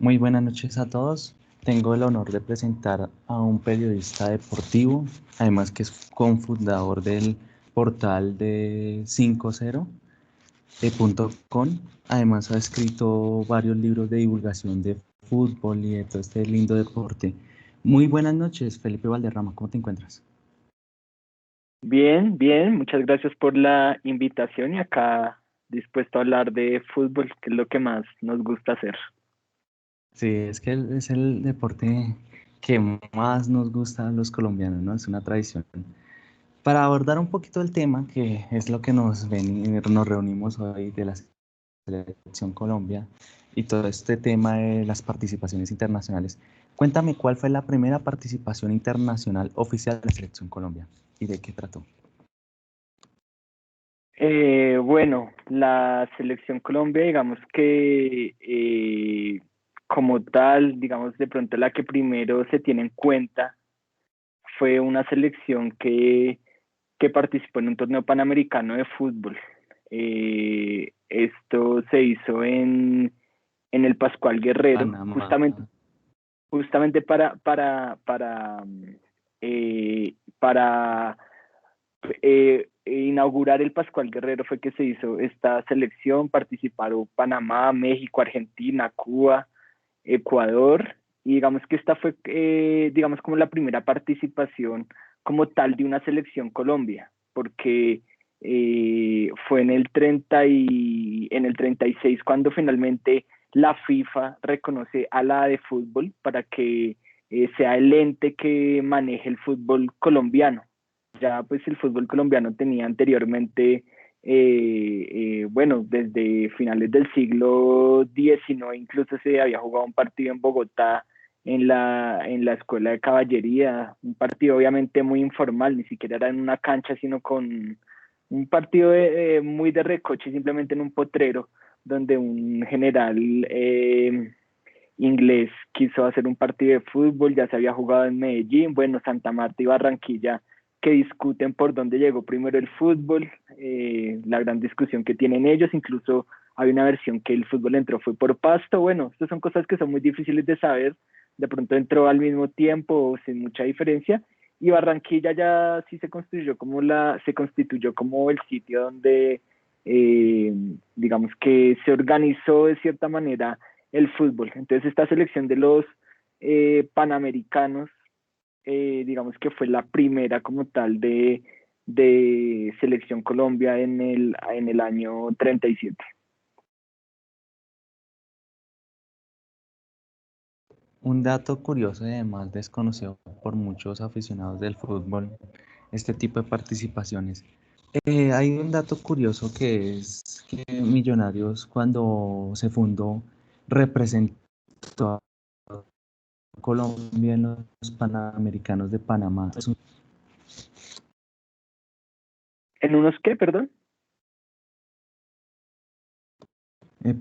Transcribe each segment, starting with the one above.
Muy buenas noches a todos. Tengo el honor de presentar a un periodista deportivo, además que es cofundador del portal de 50.com. Además ha escrito varios libros de divulgación de fútbol y de todo este lindo deporte. Muy buenas noches, Felipe Valderrama, ¿cómo te encuentras? Bien, bien, muchas gracias por la invitación y acá dispuesto a hablar de fútbol, que es lo que más nos gusta hacer. Sí, es que es el deporte que más nos gusta a los colombianos, ¿no? Es una tradición. Para abordar un poquito el tema, que es lo que nos reunimos hoy de la Selección Colombia y todo este tema de las participaciones internacionales, cuéntame cuál fue la primera participación internacional oficial de la Selección Colombia y de qué trató. Bueno, la selección Colombia, digamos que como tal, digamos de pronto la que primero se tiene en cuenta fue una selección que participó en un torneo panamericano de fútbol. Esto se hizo en el Pascual Guerrero, Panamá. justamente para inaugurar el Pascual Guerrero fue que se hizo esta selección, participaron Panamá, México, Argentina, Cuba, Ecuador, y digamos que esta fue, digamos, como la primera participación como tal de una selección Colombia, porque fue en el 36 cuando finalmente la FIFA reconoce a la de fútbol para que sea el ente que maneje el fútbol colombiano. Ya pues el fútbol colombiano tenía anteriormente bueno, desde finales del siglo XIX incluso se había jugado un partido en Bogotá en la escuela de caballería, un partido obviamente muy informal, ni siquiera era en una cancha, sino con un partido muy de recoche, simplemente en un potrero, donde un general inglés quiso hacer un partido de fútbol, ya se había jugado en Medellín, bueno, Santa Marta y Barranquilla, que discuten por dónde llegó primero el fútbol, la gran discusión que tienen ellos, incluso hay una versión que el fútbol entró fue por Pasto, bueno, estas son cosas que son muy difíciles de saber, de pronto entró al mismo tiempo o sin mucha diferencia, y Barranquilla ya sí se constituyó como el sitio donde eh, digamos que se organizó de cierta manera el fútbol. Entonces esta selección de los panamericanos, digamos que fue la primera como tal de selección Colombia en el año 37. Un dato curioso y además desconocido por muchos aficionados del fútbol, este tipo de participaciones. Hay un dato curioso que es que Millonarios cuando se fundó representó a Colombia en los Panamericanos de Panamá. ¿En unos qué, perdón?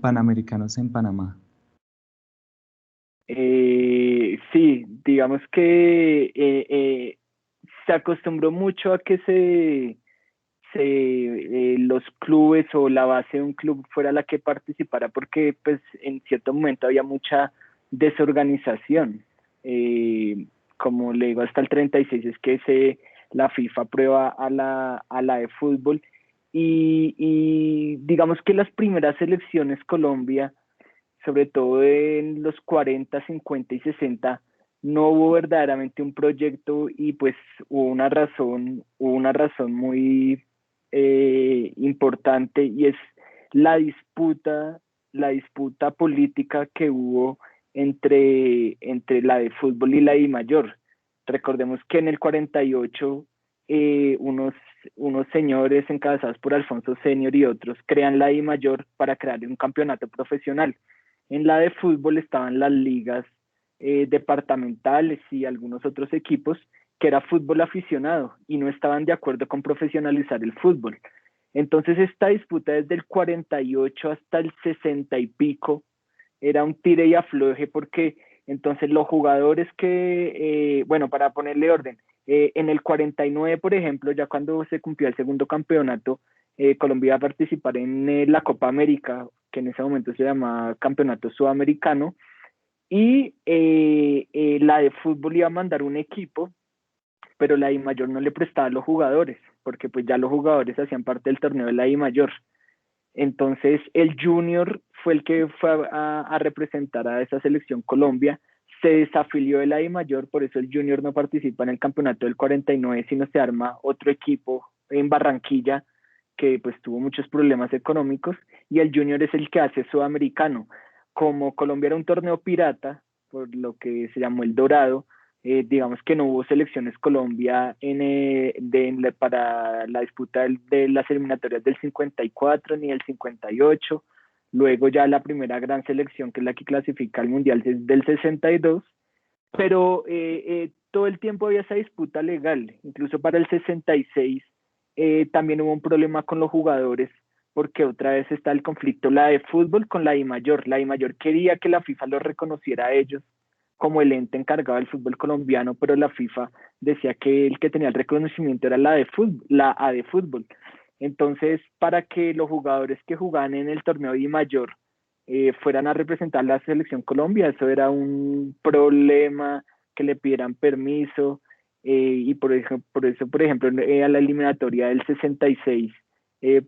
Panamericanos en Panamá. Sí, digamos que se acostumbró mucho a que los clubes o la base de un club fuera la que participara porque pues en cierto momento había mucha desorganización. Como le digo, hasta el 36 es que la FIFA aprueba a la de fútbol y digamos que las primeras selecciones Colombia, sobre todo en los 40, 50 y 60, no hubo verdaderamente un proyecto y pues hubo una razón muy importante y es la disputa, la disputa política que hubo entre la de fútbol y la de mayor. Recordemos que en el 48 unos señores encabezados por Alfonso Senior y otros crean la I mayor para crear un campeonato profesional. En la de fútbol estaban las ligas departamentales y algunos otros equipos que era fútbol aficionado y no estaban de acuerdo con profesionalizar el fútbol. Entonces esta disputa desde el 48 hasta el 60 y pico era un tire y afloje porque entonces los jugadores bueno, para ponerle orden, en el 49, por ejemplo, ya cuando se cumplió el segundo campeonato, Colombia iba a participar en la Copa América, que en ese momento se llamaba Campeonato Sudamericano, y la de fútbol iba a mandar un equipo, pero la I mayor no le prestaba a los jugadores, porque pues ya los jugadores hacían parte del torneo de la I mayor. Entonces el Junior fue el que fue a representar a esa selección Colombia, se desafilió de la I mayor, por eso el Junior no participa en el campeonato del 49, sino se arma otro equipo en Barranquilla que pues tuvo muchos problemas económicos, y el Junior es el que hace Sudamericano. Como Colombia era un torneo pirata, por lo que se llamó el Dorado, digamos que no hubo selecciones Colombia para la disputa de las eliminatorias del 54 ni del 58. Luego ya la primera gran selección, que es la que clasifica al Mundial, es del 62, pero todo el tiempo había esa disputa legal. Incluso para el 66 también hubo un problema con los jugadores, porque otra vez está el conflicto, la de fútbol con la I mayor. La I mayor quería que la FIFA los reconociera a ellos como el ente encargado del fútbol colombiano, pero la FIFA decía que el que tenía el reconocimiento era la de fútbol, la A de fútbol. Entonces, para que los jugadores que jugaban en el torneo I mayor fueran a representar la selección Colombia, eso era un problema, que le pidieran permiso, y por eso, por ejemplo, a la eliminatoria del 66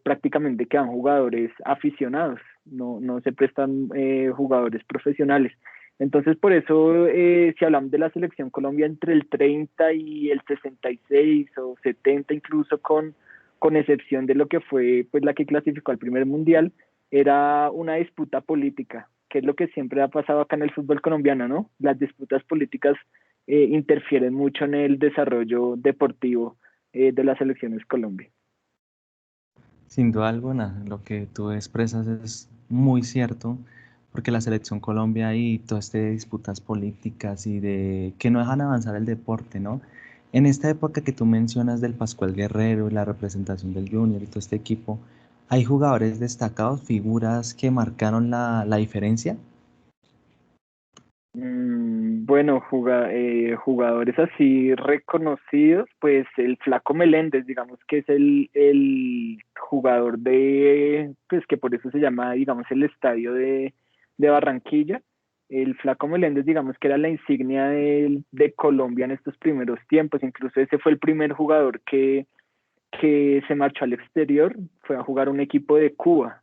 prácticamente quedan jugadores aficionados, no se prestan jugadores profesionales. Entonces, por eso, si hablamos de la selección Colombia entre el 30 y el 66 o 70 incluso, con excepción de lo que fue pues la que clasificó al primer mundial, era una disputa política, que es lo que siempre ha pasado acá en el fútbol colombiano, ¿no? Las disputas políticas interfieren mucho en el desarrollo deportivo de las selecciones Colombia. Sin duda alguna, lo que tú expresas es muy cierto, porque la selección Colombia y todas estas disputas políticas y de que no dejan avanzar el deporte, ¿no? En esta época que tú mencionas del Pascual Guerrero y la representación del Junior y todo este equipo, ¿hay jugadores destacados, figuras que marcaron la diferencia? Bueno, jugadores así reconocidos, pues el Flaco Meléndez, digamos que es el jugador pues que por eso se llama, digamos, el estadio de Barranquilla. El Flaco Meléndez, digamos que era la insignia de Colombia en estos primeros tiempos, incluso ese fue el primer jugador que se marchó al exterior, fue a jugar un equipo de Cuba.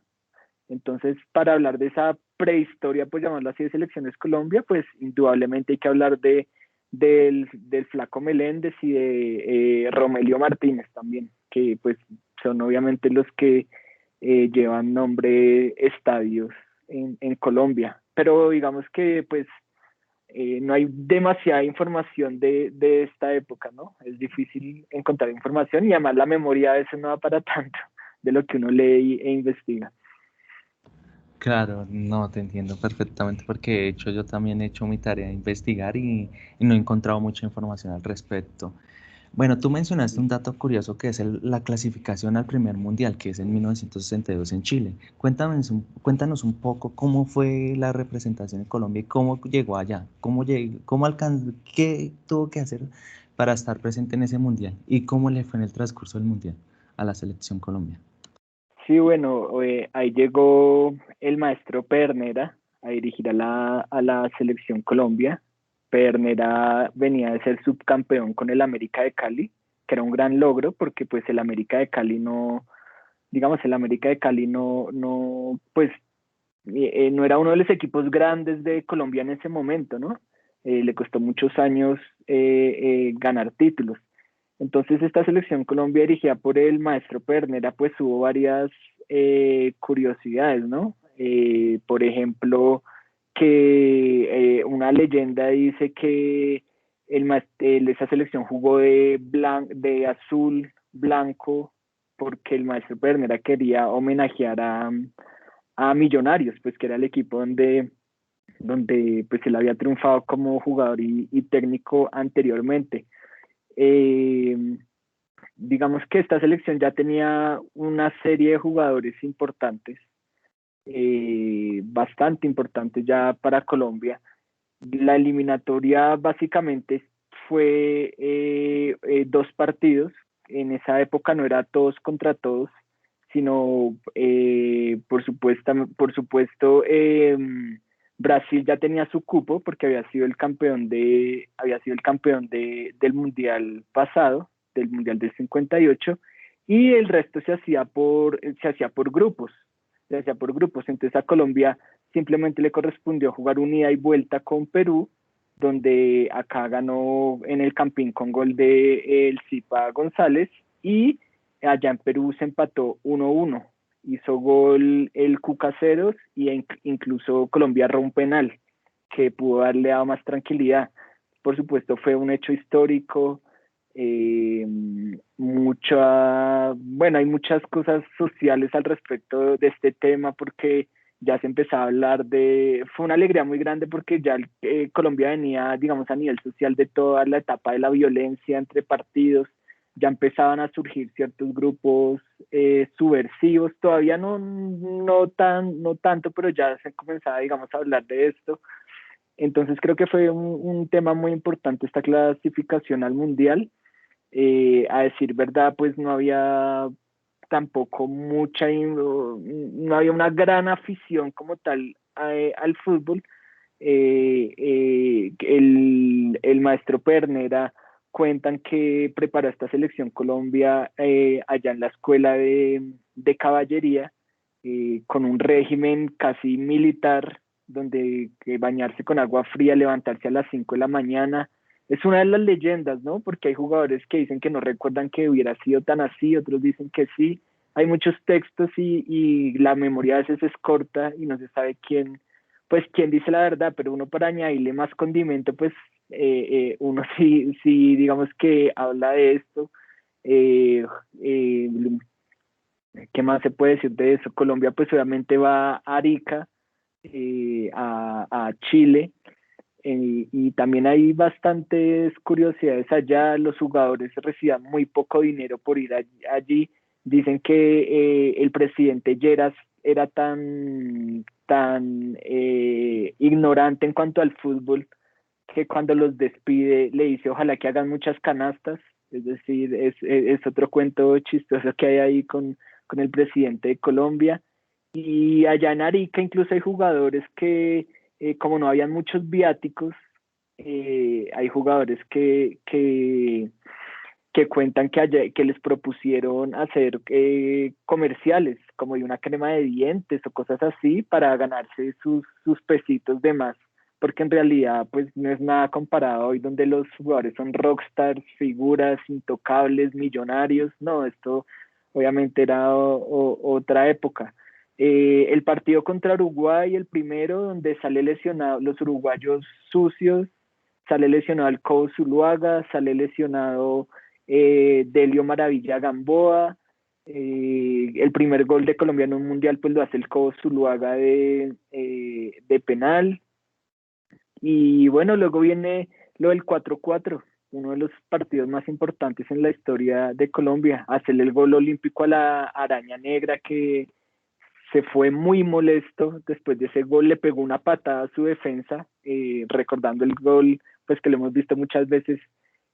Entonces, para hablar de esa prehistoria, pues llamarlo así, de Selecciones Colombia, pues indudablemente hay que hablar del Flaco Meléndez y de Romelio Martínez también, que pues son obviamente los que llevan nombre estadios en Colombia. Pero digamos que pues no hay demasiada información de esta época, ¿no? Es difícil encontrar información, y además la memoria a veces no da para tanto de lo que uno lee e investiga. Claro, no te entiendo perfectamente porque de hecho yo también he hecho mi tarea de investigar y no he encontrado mucha información al respecto. Bueno, tú mencionaste un dato curioso que es la clasificación al primer mundial, que es en 1962 en Chile. Cuéntanos un poco cómo fue la representación en Colombia y cómo llegó allá, cómo alcanzó, qué tuvo que hacer para estar presente en ese mundial y cómo le fue en el transcurso del mundial a la selección Colombia. Sí, bueno, ahí llegó el maestro Pernera a dirigir a la selección Colombia. Pernera venía de ser subcampeón con el América de Cali, que era un gran logro porque pues el América de Cali no, digamos, el América de Cali pues no era uno de los equipos grandes de Colombia en ese momento, ¿no? Le costó muchos años ganar títulos. Entonces esta selección Colombia dirigida por el maestro Pernera, pues hubo varias curiosidades, ¿no? Por ejemplo, que una leyenda dice que esa selección jugó de azul, blanco, porque el maestro Pernera quería homenajear a Millonarios, pues que era el equipo donde pues él había triunfado como jugador y técnico anteriormente. Eh, digamos que esta selección ya tenía una serie de jugadores importantes, bastante importantes ya para Colombia. La eliminatoria básicamente fue dos partidos. En esa época no era todos contra todos, sino por supuesto Brasil ya tenía su cupo porque había sido el campeón del mundial pasado, del mundial del 58, y el resto se hacía por grupos, entonces a Colombia simplemente le correspondió jugar un ida y vuelta con Perú, donde acá ganó en el Campín con gol de el Zipa González, y allá en Perú se empató 1-1. Hizo gol el Cucaseros y incluso Colombia erró un penal que pudo haberle dado más tranquilidad. Por supuesto, fue un hecho histórico. eh, bueno, hay muchas cosas sociales al respecto de este tema porque ya se empezaba a hablar fue una alegría muy grande porque ya Colombia venía, digamos, a nivel social de toda la etapa de la violencia entre partidos, ya empezaban a surgir ciertos grupos subversivos, todavía no tanto, pero ya se comenzaba, digamos, a hablar de esto. Entonces creo que fue un tema muy importante esta clasificación al mundial. A decir verdad, pues no había tampoco no había una gran afición como tal al fútbol. El maestro Pernera cuentan que preparó esta selección Colombia allá en la escuela de caballería, con un régimen casi militar, donde bañarse con agua fría, levantarse a las 5 de la mañana. Es una de las leyendas, ¿no? Porque hay jugadores que dicen que no recuerdan que hubiera sido tan así, otros dicen que sí. Hay muchos textos y la memoria a veces es corta y no se sabe quién dice la verdad, pero uno para añadirle más condimento, pues uno sí, digamos que habla de esto. Eh, eh, ¿Qué más se puede decir de eso? Colombia pues obviamente va a Arica, a Chile, y también hay bastantes curiosidades allá. Los jugadores recibían muy poco dinero por ir allí. Dicen que el presidente Lleras era tan ignorante en cuanto al fútbol que cuando los despide le dice ojalá que hagan muchas canastas. Es decir, es otro cuento chistoso que hay ahí con el presidente de Colombia. Y allá en Arica incluso hay jugadores que, como no habían muchos viáticos, hay jugadores que cuentan que les propusieron hacer comerciales, como de una crema de dientes o cosas así, para ganarse sus pesitos de más, porque en realidad pues no es nada comparado hoy donde los jugadores son rockstars, figuras intocables, millonarios. No, esto obviamente era otra época. El partido contra Uruguay, el primero, donde sale lesionado los uruguayos sucios, sale lesionado el Cobo Zuluaga, sale lesionado Delio Maravilla Gamboa. El primer gol de Colombia en un mundial pues lo hace el Cobo Zuluaga de penal. Y bueno, luego viene lo del 4-4, uno de los partidos más importantes en la historia de Colombia, hacerle el gol olímpico a la Araña Negra, que se fue muy molesto. Después de ese gol le pegó una patada a su defensa, recordando el gol pues que lo hemos visto muchas veces,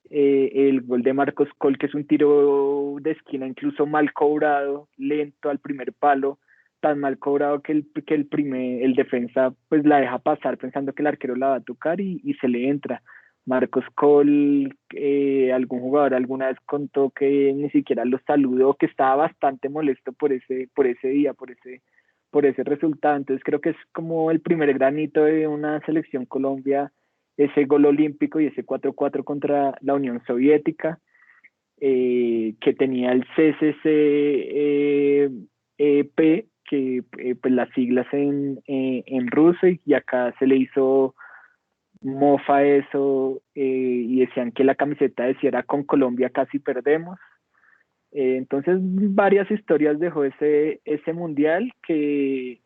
el gol de Marcos Col, que es un tiro de esquina incluso mal cobrado, lento al primer palo, tan mal cobrado que el defensa pues la deja pasar pensando que el arquero la va a tocar y se le entra. Marcos Col, algún jugador alguna vez contó que ni siquiera los saludó, que estaba bastante molesto por ese día, por ese resultado. Entonces creo que es como el primer granito de una selección Colombia, ese gol olímpico y ese 4-4 contra la Unión Soviética, que tenía el CCCP, que pues las siglas en ruso, y acá se le hizo mofa eso, y decían que la camiseta decía era con Colombia casi perdemos. Entonces varias historias dejó ese mundial que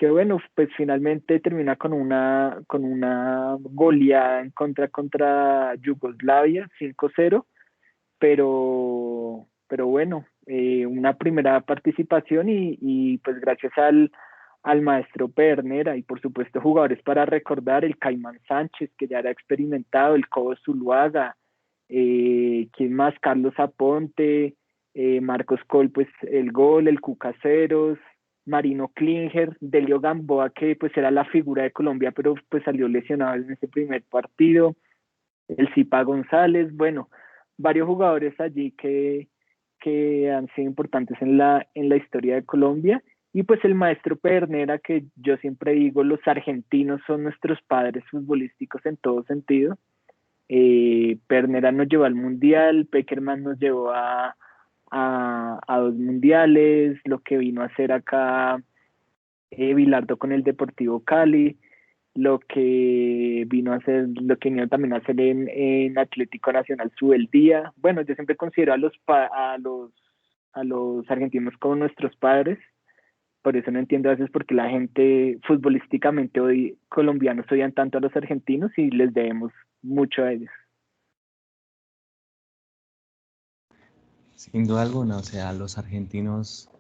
bueno, pues finalmente termina con una goleada en contra Yugoslavia, 5-0, pero bueno, una primera participación y pues gracias al maestro Pernera y por supuesto jugadores para recordar, el Caimán Sánchez, que ya era experimentado, el Cobo Zuluaga, ¿quién más? Carlos Aponte, Marcos Col, pues el gol, el Cucaseros, Marino Klinger, Delio Gamboa, que pues era la figura de Colombia, pero pues salió lesionado en ese primer partido, el Zipa González, bueno, varios jugadores allí que han sido importantes en la historia de Colombia. Y pues el maestro Pedernera, que yo siempre digo, los argentinos son nuestros padres futbolísticos en todo sentido. Pedernera nos llevó al Mundial, Peckerman nos llevó a dos mundiales, lo que vino a hacer acá Bilardo con el Deportivo Cali, lo que vino a hacer, lo que vino también a hacer en Atlético Nacional Subeldía. Bueno, yo siempre considero a los argentinos como nuestros padres, por eso no entiendo a veces por qué la gente futbolísticamente hoy colombianos odian tanto a los argentinos y les debemos mucho a ellos. Sin duda alguna, o sea, los argentinos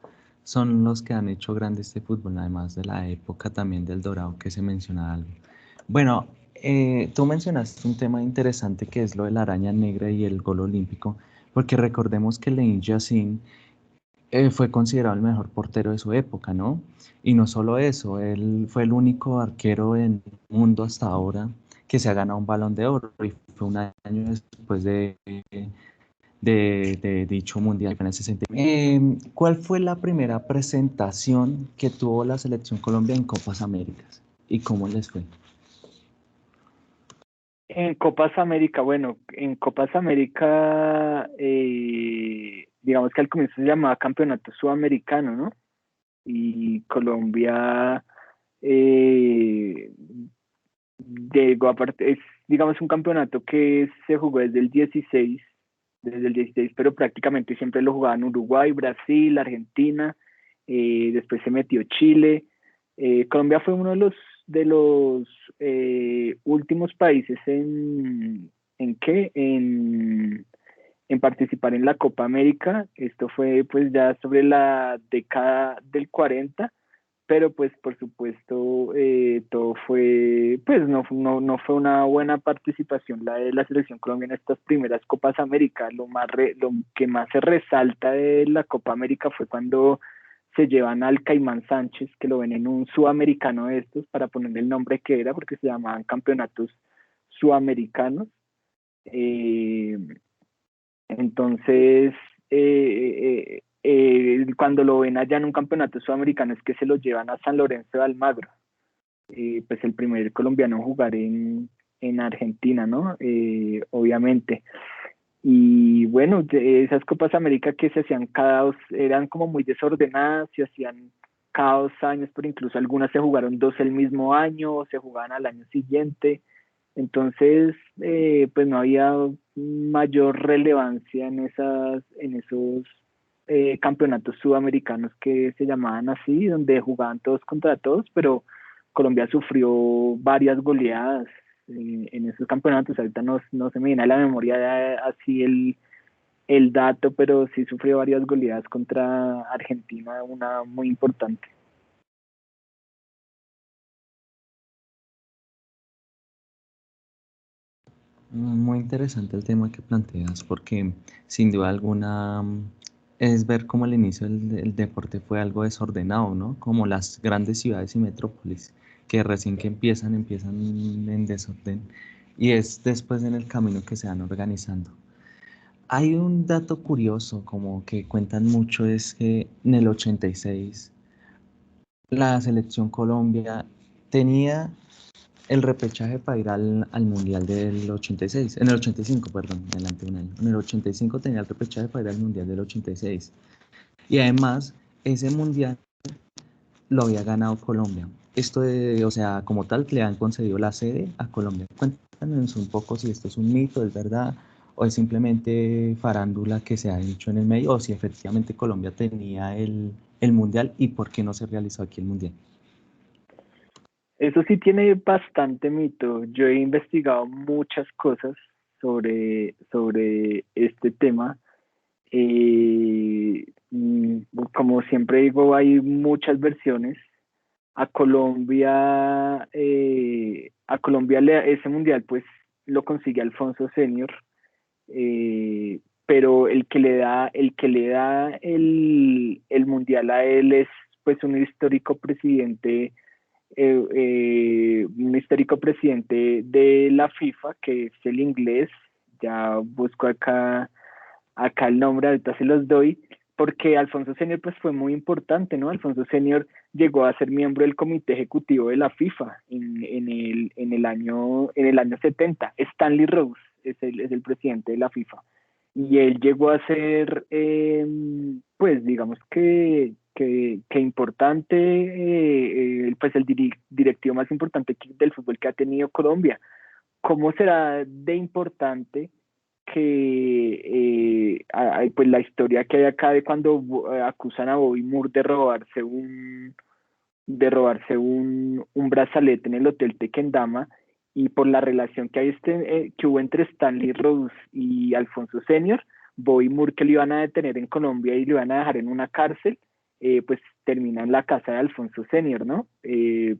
son los que han hecho grande este fútbol, además de la época también del Dorado que se menciona algo. Bueno, tú mencionaste un tema interesante que es lo de la araña negra y el gol olímpico, porque recordemos que Leen Yassin fue considerado el mejor portero de su época, ¿no? Y no solo eso, él fue el único arquero en el mundo hasta ahora que se ha ganado un Balón de Oro y fue un año después de dicho mundial en ese sentido. ¿Cuál fue la primera presentación que tuvo la selección Colombia en Copas Américas y cómo les fue? En Copas América, bueno, en Copas América, digamos que al comienzo se llamaba Campeonato Sudamericano, ¿no? Y Colombia eh, llegó aparte, es digamos un campeonato que se jugó desde el 16, pero prácticamente siempre lo jugaban Uruguay, Brasil, Argentina, después se metió Chile. Colombia fue uno de los últimos países ¿en qué? En participar en la Copa América. Esto fue pues ya sobre la década del 40, pero pues por supuesto todo fue, pues no fue una buena participación la de la selección colombiana en estas primeras Copas América. Lo que más se resalta de la Copa América fue cuando se llevan al Caimán Sánchez, que lo ven en un sudamericano de estos, para ponerle el nombre que era, porque se llamaban campeonatos sudamericanos. Eh, entonces, cuando lo ven allá en un campeonato sudamericano es que se lo llevan a San Lorenzo de Almagro, pues el primer colombiano en jugar en Argentina, ¿no? Obviamente. Y bueno, esas Copas América que se hacían cada dos, eran como muy desordenadas, se hacían cada 2 años, pero incluso algunas se jugaron dos el mismo año o se jugaban al año siguiente. Entonces, pues no había mayor relevancia en esos campeonatos sudamericanos que se llamaban así, donde jugaban todos contra todos, pero Colombia sufrió varias goleadas en esos campeonatos. Ahorita no se me viene a la memoria así el dato, pero sí sufrió varias goleadas contra Argentina, una muy importante. Muy interesante el tema que planteas, porque sin duda alguna es ver cómo el inicio del deporte fue algo desordenado, ¿no? Como las grandes ciudades y metrópolis, que recién que empiezan en desorden y es después en el camino que se van organizando. Hay un dato curioso, como que cuentan mucho, es que en el 86 la selección Colombia tenía el repechaje para ir al Mundial del 86, en el 85, perdón, adelante un año. En el 85 tenía el repechaje para ir al Mundial del 86. Y además, ese Mundial lo había ganado Colombia. Esto de, o sea, como tal, le han concedido la sede a Colombia. Cuéntanos un poco si esto es un mito, es verdad, o es simplemente farándula que se ha hecho en el medio, o si efectivamente Colombia tenía el Mundial y por qué no se realizó aquí el Mundial. Eso sí tiene bastante mito. Yo he investigado muchas cosas sobre este tema. Como siempre digo, hay muchas versiones. A Colombia ese mundial pues lo consigue Alfonso Senior, pero el que le da el mundial a él es pues un histórico presidente de la FIFA, que es el inglés. Ya busco acá el nombre, ahorita se los doy, porque Alfonso Senior pues fue muy importante, ¿no? Alfonso Senior llegó a ser miembro del comité ejecutivo de la FIFA en el año 70. Stanley Rose es el presidente de la FIFA. Y él llegó a ser, pues digamos que importante, pues el directivo más importante del fútbol que ha tenido Colombia. ¿Cómo será de importante pues la historia que hay acá de cuando acusan a Bobby Moore de robarse un brazalete en el Hotel Tequendama, y por la relación que hubo entre Stanley Rose y Alfonso Senior, Bobby Moore, que lo iban a detener en Colombia y lo iban a dejar en una cárcel, pues termina en la casa de Alfonso Senior, ¿no?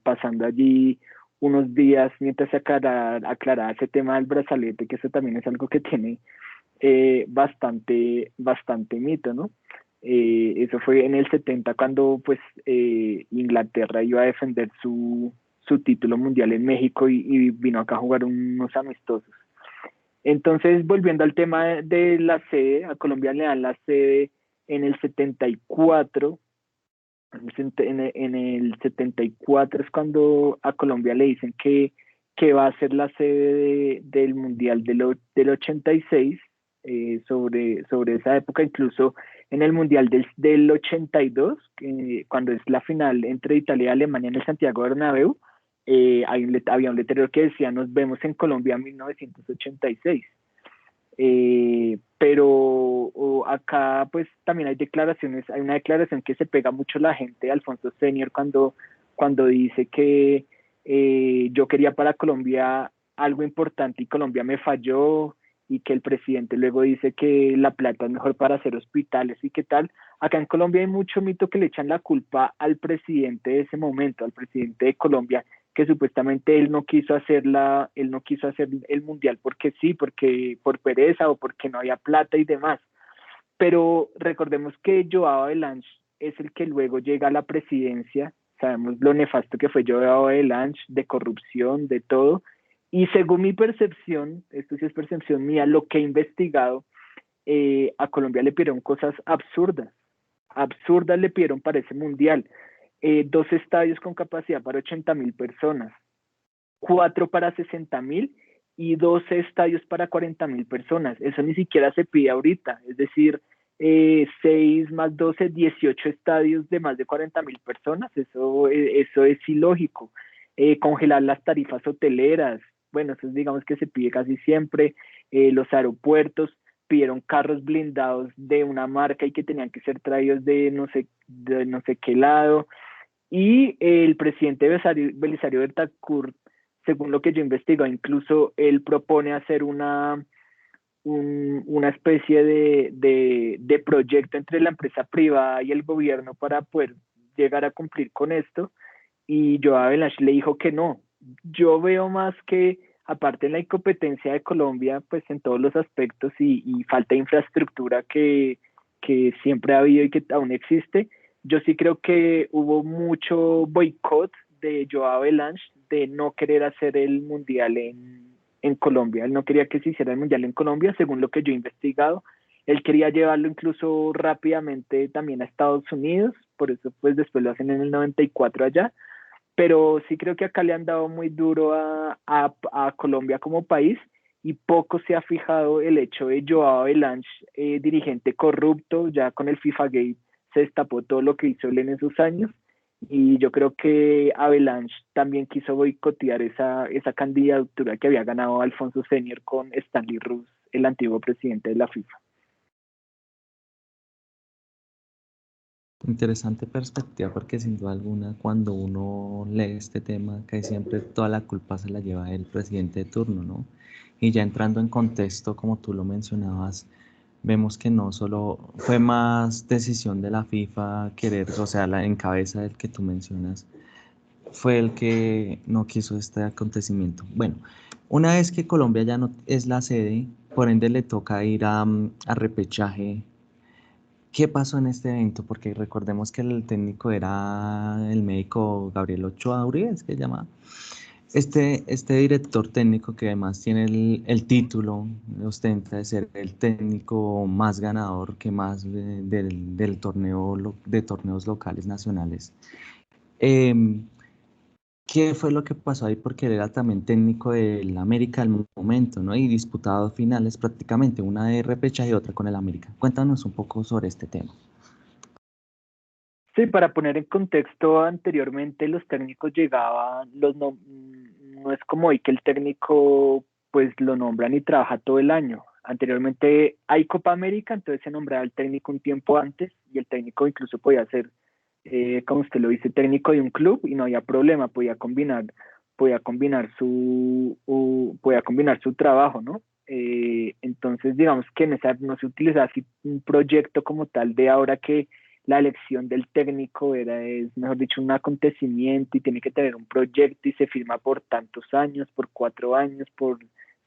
Pasando allí unos días mientras se aclaraba ese tema del brazalete, que eso también es algo que tiene bastante mito, ¿no? Eso fue en el 70 cuando pues Inglaterra iba a defender su título mundial en México y vino acá a jugar unos amistosos. Entonces, volviendo al tema de la sede, a Colombia le dan la sede en el 74. En el 74 es cuando a Colombia le dicen que va a ser la sede del Mundial del 86, sobre esa época. Incluso en el Mundial del 82, cuando es la final entre Italia y Alemania en el Santiago Bernabéu, había un letrero que decía: nos vemos en Colombia 1986. Pero acá pues también hay una declaración que se pega mucho la gente de Alfonso Senior cuando dice que yo quería para Colombia algo importante y Colombia me falló, y que el presidente luego dice que la plata es mejor para hacer hospitales y qué tal. Acá en Colombia hay mucho mito que le echan la culpa al presidente de ese momento, al presidente de Colombia, que supuestamente él no quiso hacer el mundial porque sí, porque por pereza o porque no había plata y demás. Pero recordemos que Joao Belange es el que luego llega a la presidencia. Sabemos lo nefasto que fue Joao Belange, de corrupción, de todo. Y según mi percepción, esto sí es percepción mía, lo que he investigado, a Colombia le pidieron cosas absurdas le pidieron para ese mundial. 2 estadios con capacidad para 80.000 personas, 4 para 60.000 y 12 estadios para 40.000 personas. Eso ni siquiera se pide ahorita, es decir, 6 más 12, 18 estadios de más de 40.000 personas. Eso es ilógico. Congelar las tarifas hoteleras, bueno, eso digamos que se pide casi siempre. Los aeropuertos pidieron carros blindados de una marca y que tenían que ser traídos de no sé qué lado. Y el presidente Belisario Betancourt, según lo que yo investigo, incluso él propone hacer una especie de proyecto entre la empresa privada y el gobierno para poder llegar a cumplir con esto. Y Joao Belange le dijo que no. Yo veo más que, aparte de la incompetencia de Colombia, pues en todos los aspectos, y falta de infraestructura que siempre ha habido y que aún existe, yo sí creo que hubo mucho boicot de Joao Belange de no querer hacer el mundial en Colombia. Él no quería que se hiciera el mundial en Colombia, según lo que yo he investigado. Él quería llevarlo incluso rápidamente también a Estados Unidos, por eso pues después lo hacen en el 94 allá. Pero sí creo que acá le han dado muy duro a Colombia como país, y poco se ha fijado el hecho de Joao Belange, dirigente corrupto. Ya con el FIFA Gate se destapó todo lo que hizo él en esos años, y yo creo que Avalanche también quiso boicotear esa candidatura que había ganado Alfonso Senior con Stanley Rose, el antiguo presidente de la FIFA. Interesante perspectiva, porque sin duda alguna cuando uno lee este tema, que siempre toda la culpa se la lleva el presidente de turno, ¿no? Y ya entrando en contexto, como tú lo mencionabas, vemos que no solo fue más decisión de la FIFA querer, o sea, la en cabeza del que tú mencionas, fue el que no quiso este acontecimiento. Bueno, una vez que Colombia ya no es la sede, por ende le toca ir a repechaje. ¿Qué pasó en este evento? Porque recordemos que el técnico era el médico Gabriel Ochoa Uribe, es que se llama. Este director técnico que además tiene el título, ostenta de ser el técnico más ganador que más del torneo, de torneos locales nacionales. Em, ¿Qué fue lo que pasó ahí? Porque él era también técnico del América al momento, ¿no? Y disputado finales prácticamente, una de repechaje y otra con el América. Cuéntanos un poco sobre este tema. Sí, para poner en contexto, anteriormente los técnicos llegaban, no es como hoy que el técnico pues lo nombran y trabaja todo el año. Anteriormente hay Copa América, entonces se nombraba el técnico un tiempo antes y el técnico incluso podía ser, como usted lo dice, técnico de un club y no había problema, podía combinar su trabajo, ¿no? Entonces, digamos que en esa no se utilizaba así un proyecto como tal de ahora que la elección del técnico es, mejor dicho, un acontecimiento y tiene que tener un proyecto y se firma por tantos años, por 4 años, por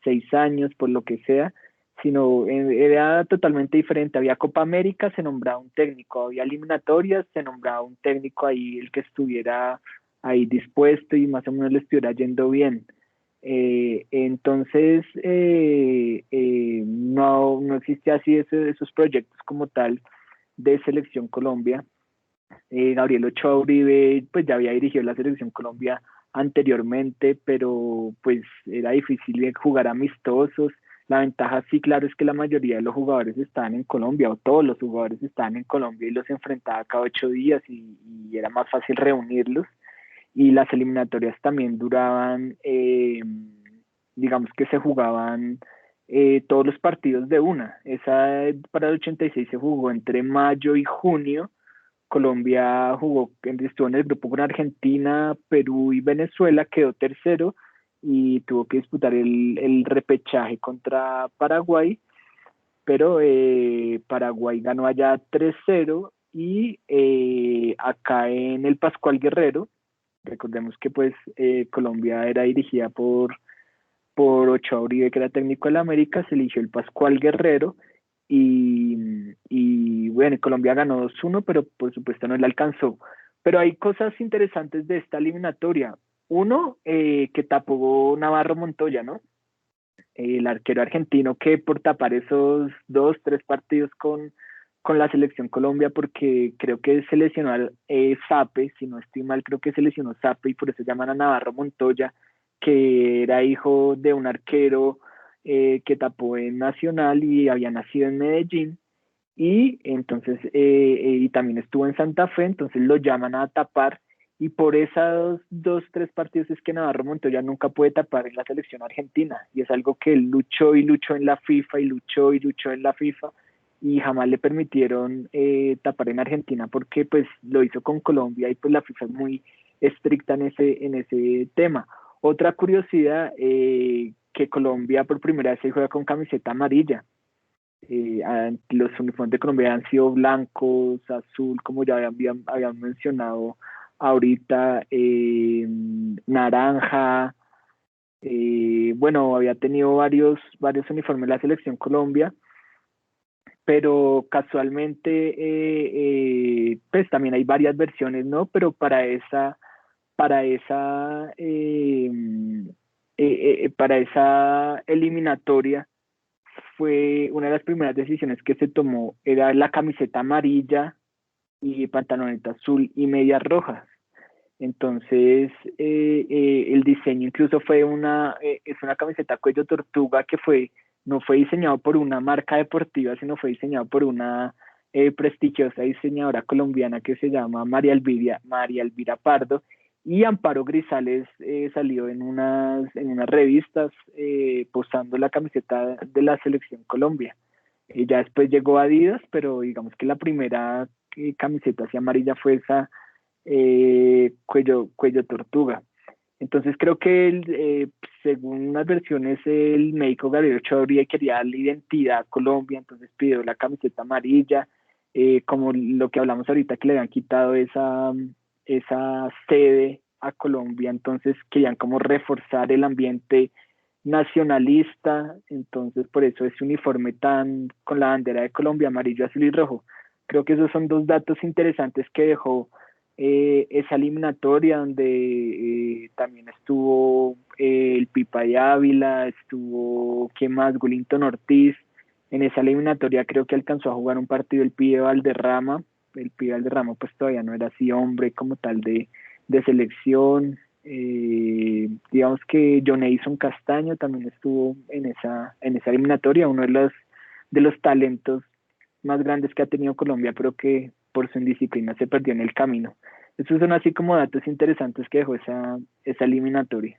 6 años, por lo que sea, sino era totalmente diferente. Había Copa América, se nombraba un técnico, había eliminatorias, se nombraba un técnico ahí, el que estuviera ahí dispuesto y más o menos le estuviera yendo bien. Entonces, no existía así esos proyectos como tal de Selección Colombia. Gabriel Ochoa Uribe pues ya había dirigido la Selección Colombia anteriormente, pero pues era difícil jugar amistosos. La ventaja sí, claro, es que la mayoría de los jugadores estaban en Colombia, o todos los jugadores estaban en Colombia y los enfrentaba cada 8 días y era más fácil reunirlos. Y las eliminatorias también duraban, digamos que se jugaban todos los partidos de una. Esa para el 86 se jugó entre mayo y junio. Colombia estuvo en el grupo con Argentina, Perú y Venezuela, quedó tercero y tuvo que disputar el repechaje contra Paraguay, pero Paraguay ganó allá 3-0 y acá en el Pascual Guerrero, recordemos que pues Colombia era dirigida por Ochoa Uribe, que era técnico de la América, se eligió el Pascual Guerrero y bueno, Colombia ganó 2-1, pero por supuesto no le alcanzó. Pero hay cosas interesantes de esta eliminatoria. Uno, que tapó Navarro Montoya, ¿no? El arquero argentino que por tapar esos 2, 3 partidos con la selección Colombia, porque creo que se lesionó al Sape, si no estoy mal, creo que se lesionó Sape y por eso llaman a Navarro Montoya, que era hijo de un arquero que tapó en Nacional y había nacido en Medellín. Y entonces, y también estuvo en Santa Fe, entonces lo llaman a tapar y por esos 2, 3 partidos es que Navarro Montoya nunca puede tapar en la selección argentina y es algo que él luchó y luchó en la FIFA y luchó y luchó en la FIFA y jamás le permitieron tapar en Argentina porque pues lo hizo con Colombia y pues la FIFA es muy estricta en ese tema. Otra curiosidad, que Colombia por primera vez se juega con camiseta amarilla. Los uniformes de Colombia han sido blancos, azul, como ya habían mencionado ahorita, naranja. Bueno, había tenido varios uniformes la selección Colombia, pero casualmente, pues también hay varias versiones, ¿no? Pero para esa eliminatoria fue una de las primeras decisiones que se tomó, era la camiseta amarilla y pantaloneta azul y medias rojas. Entonces, el diseño incluso es una camiseta cuello tortuga que no fue diseñado por una marca deportiva, sino fue diseñado por una prestigiosa diseñadora colombiana que se llama María Elvira Pardo, y Amparo Grisales salió en unas revistas posando la camiseta de la selección Colombia. Ya después llegó Adidas, pero digamos que la primera camiseta así amarilla fue esa cuello tortuga. Entonces creo que según unas versiones el médico Gabriel Ochoa quería darle identidad a Colombia, entonces pidió la camiseta amarilla, como lo que hablamos ahorita que le habían quitado esa sede a Colombia, entonces querían como reforzar el ambiente nacionalista, entonces por eso ese uniforme tan con la bandera de Colombia, amarillo, azul y rojo. Creo que esos son dos datos interesantes que dejó esa eliminatoria donde también estuvo el Pipa de Ávila, estuvo, ¿quién más? Wellington Ortiz. En esa eliminatoria creo que alcanzó a jugar un partido el Pibe Valderrama. El Pibe Valderrama pues todavía no era así hombre como tal de selección. Digamos que Joneison Castaño también estuvo en esa eliminatoria, uno de los talentos más grandes que ha tenido Colombia, pero que por su indisciplina se perdió en el camino. Estos son así como datos interesantes que dejó esa eliminatoria.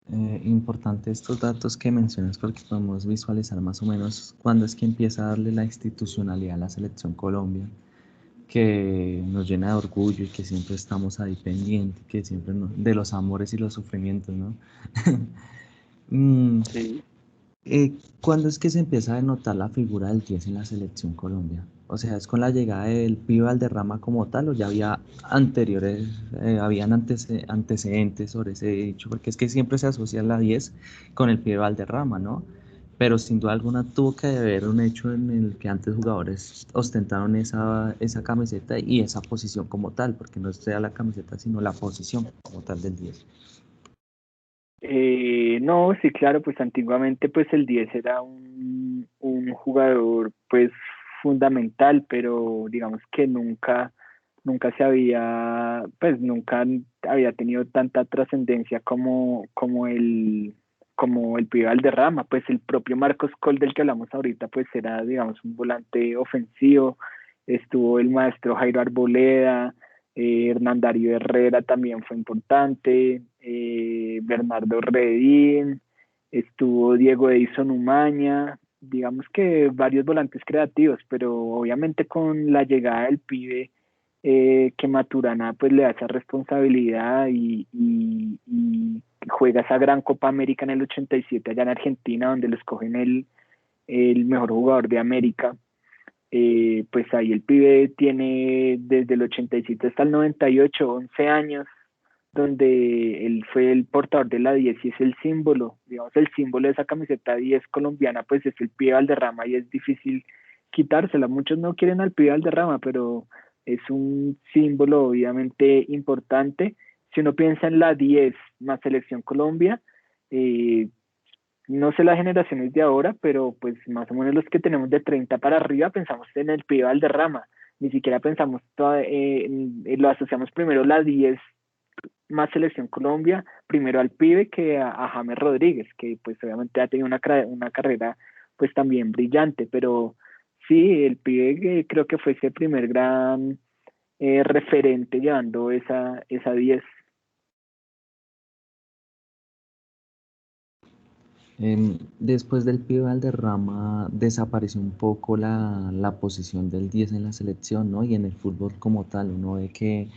Importante estos datos que mencionas porque podemos visualizar más o menos cuándo es que empieza a darle la institucionalidad a la selección Colombia, que nos llena de orgullo y que siempre estamos ahí pendientes, que siempre de los amores y los sufrimientos, ¿no? Mm, Sí. ¿Cuándo es que se empieza a notar la figura del 10 en la selección Colombia? O sea, ¿es con la llegada del Pibe Valderrama como tal o ya había anteriores, habían antecedentes sobre ese hecho? Porque es que siempre se asocia la 10 con el Pibe Valderrama, ¿no? Pero sin duda alguna tuvo que haber un hecho en el que antes jugadores ostentaron esa camiseta y esa posición como tal, porque no sea la camiseta, sino la posición como tal del 10. No, sí, claro, pues antiguamente pues el 10 era un jugador pues fundamental, pero digamos que nunca se había, pues nunca había tenido tanta trascendencia como el Pibe Valderrama. Pues el propio Marcos Col del que hablamos ahorita pues era digamos un volante ofensivo, estuvo el maestro Jairo Arboleda, Hernán Darío Herrera también fue importante, Bernardo Redín, estuvo Diego Edison Umaña, digamos que varios volantes creativos, pero obviamente con la llegada del pibe que Maturana pues le da esa responsabilidad y juega esa gran Copa América en el 87 allá en Argentina, donde lo escogen el mejor jugador de América. Pues ahí el pibe tiene desde el 87 hasta el 98, 11 años, donde él fue el portador de la 10 y es el símbolo, digamos, el símbolo de esa camiseta 10 colombiana, pues es el pibe Valderrama y es difícil quitársela. Muchos no quieren al pibe Valderrama, pero es un símbolo obviamente importante. Si uno piensa en la 10 más Selección Colombia, eh, no sé las generaciones de ahora, pero pues más o menos los que tenemos de 30 para arriba pensamos en el pibe Valderrama, ni siquiera pensamos, lo asociamos primero la 10 más Selección Colombia, primero al pibe que a James Rodríguez, que pues obviamente ha tenido una carrera pues también brillante, pero sí, el pibe creo que fue ese primer gran referente llevando esa 10. Después del Pibe Valderrama desapareció un poco la posición del 10 en la selección, ¿no? Y en el fútbol como tal, uno ve que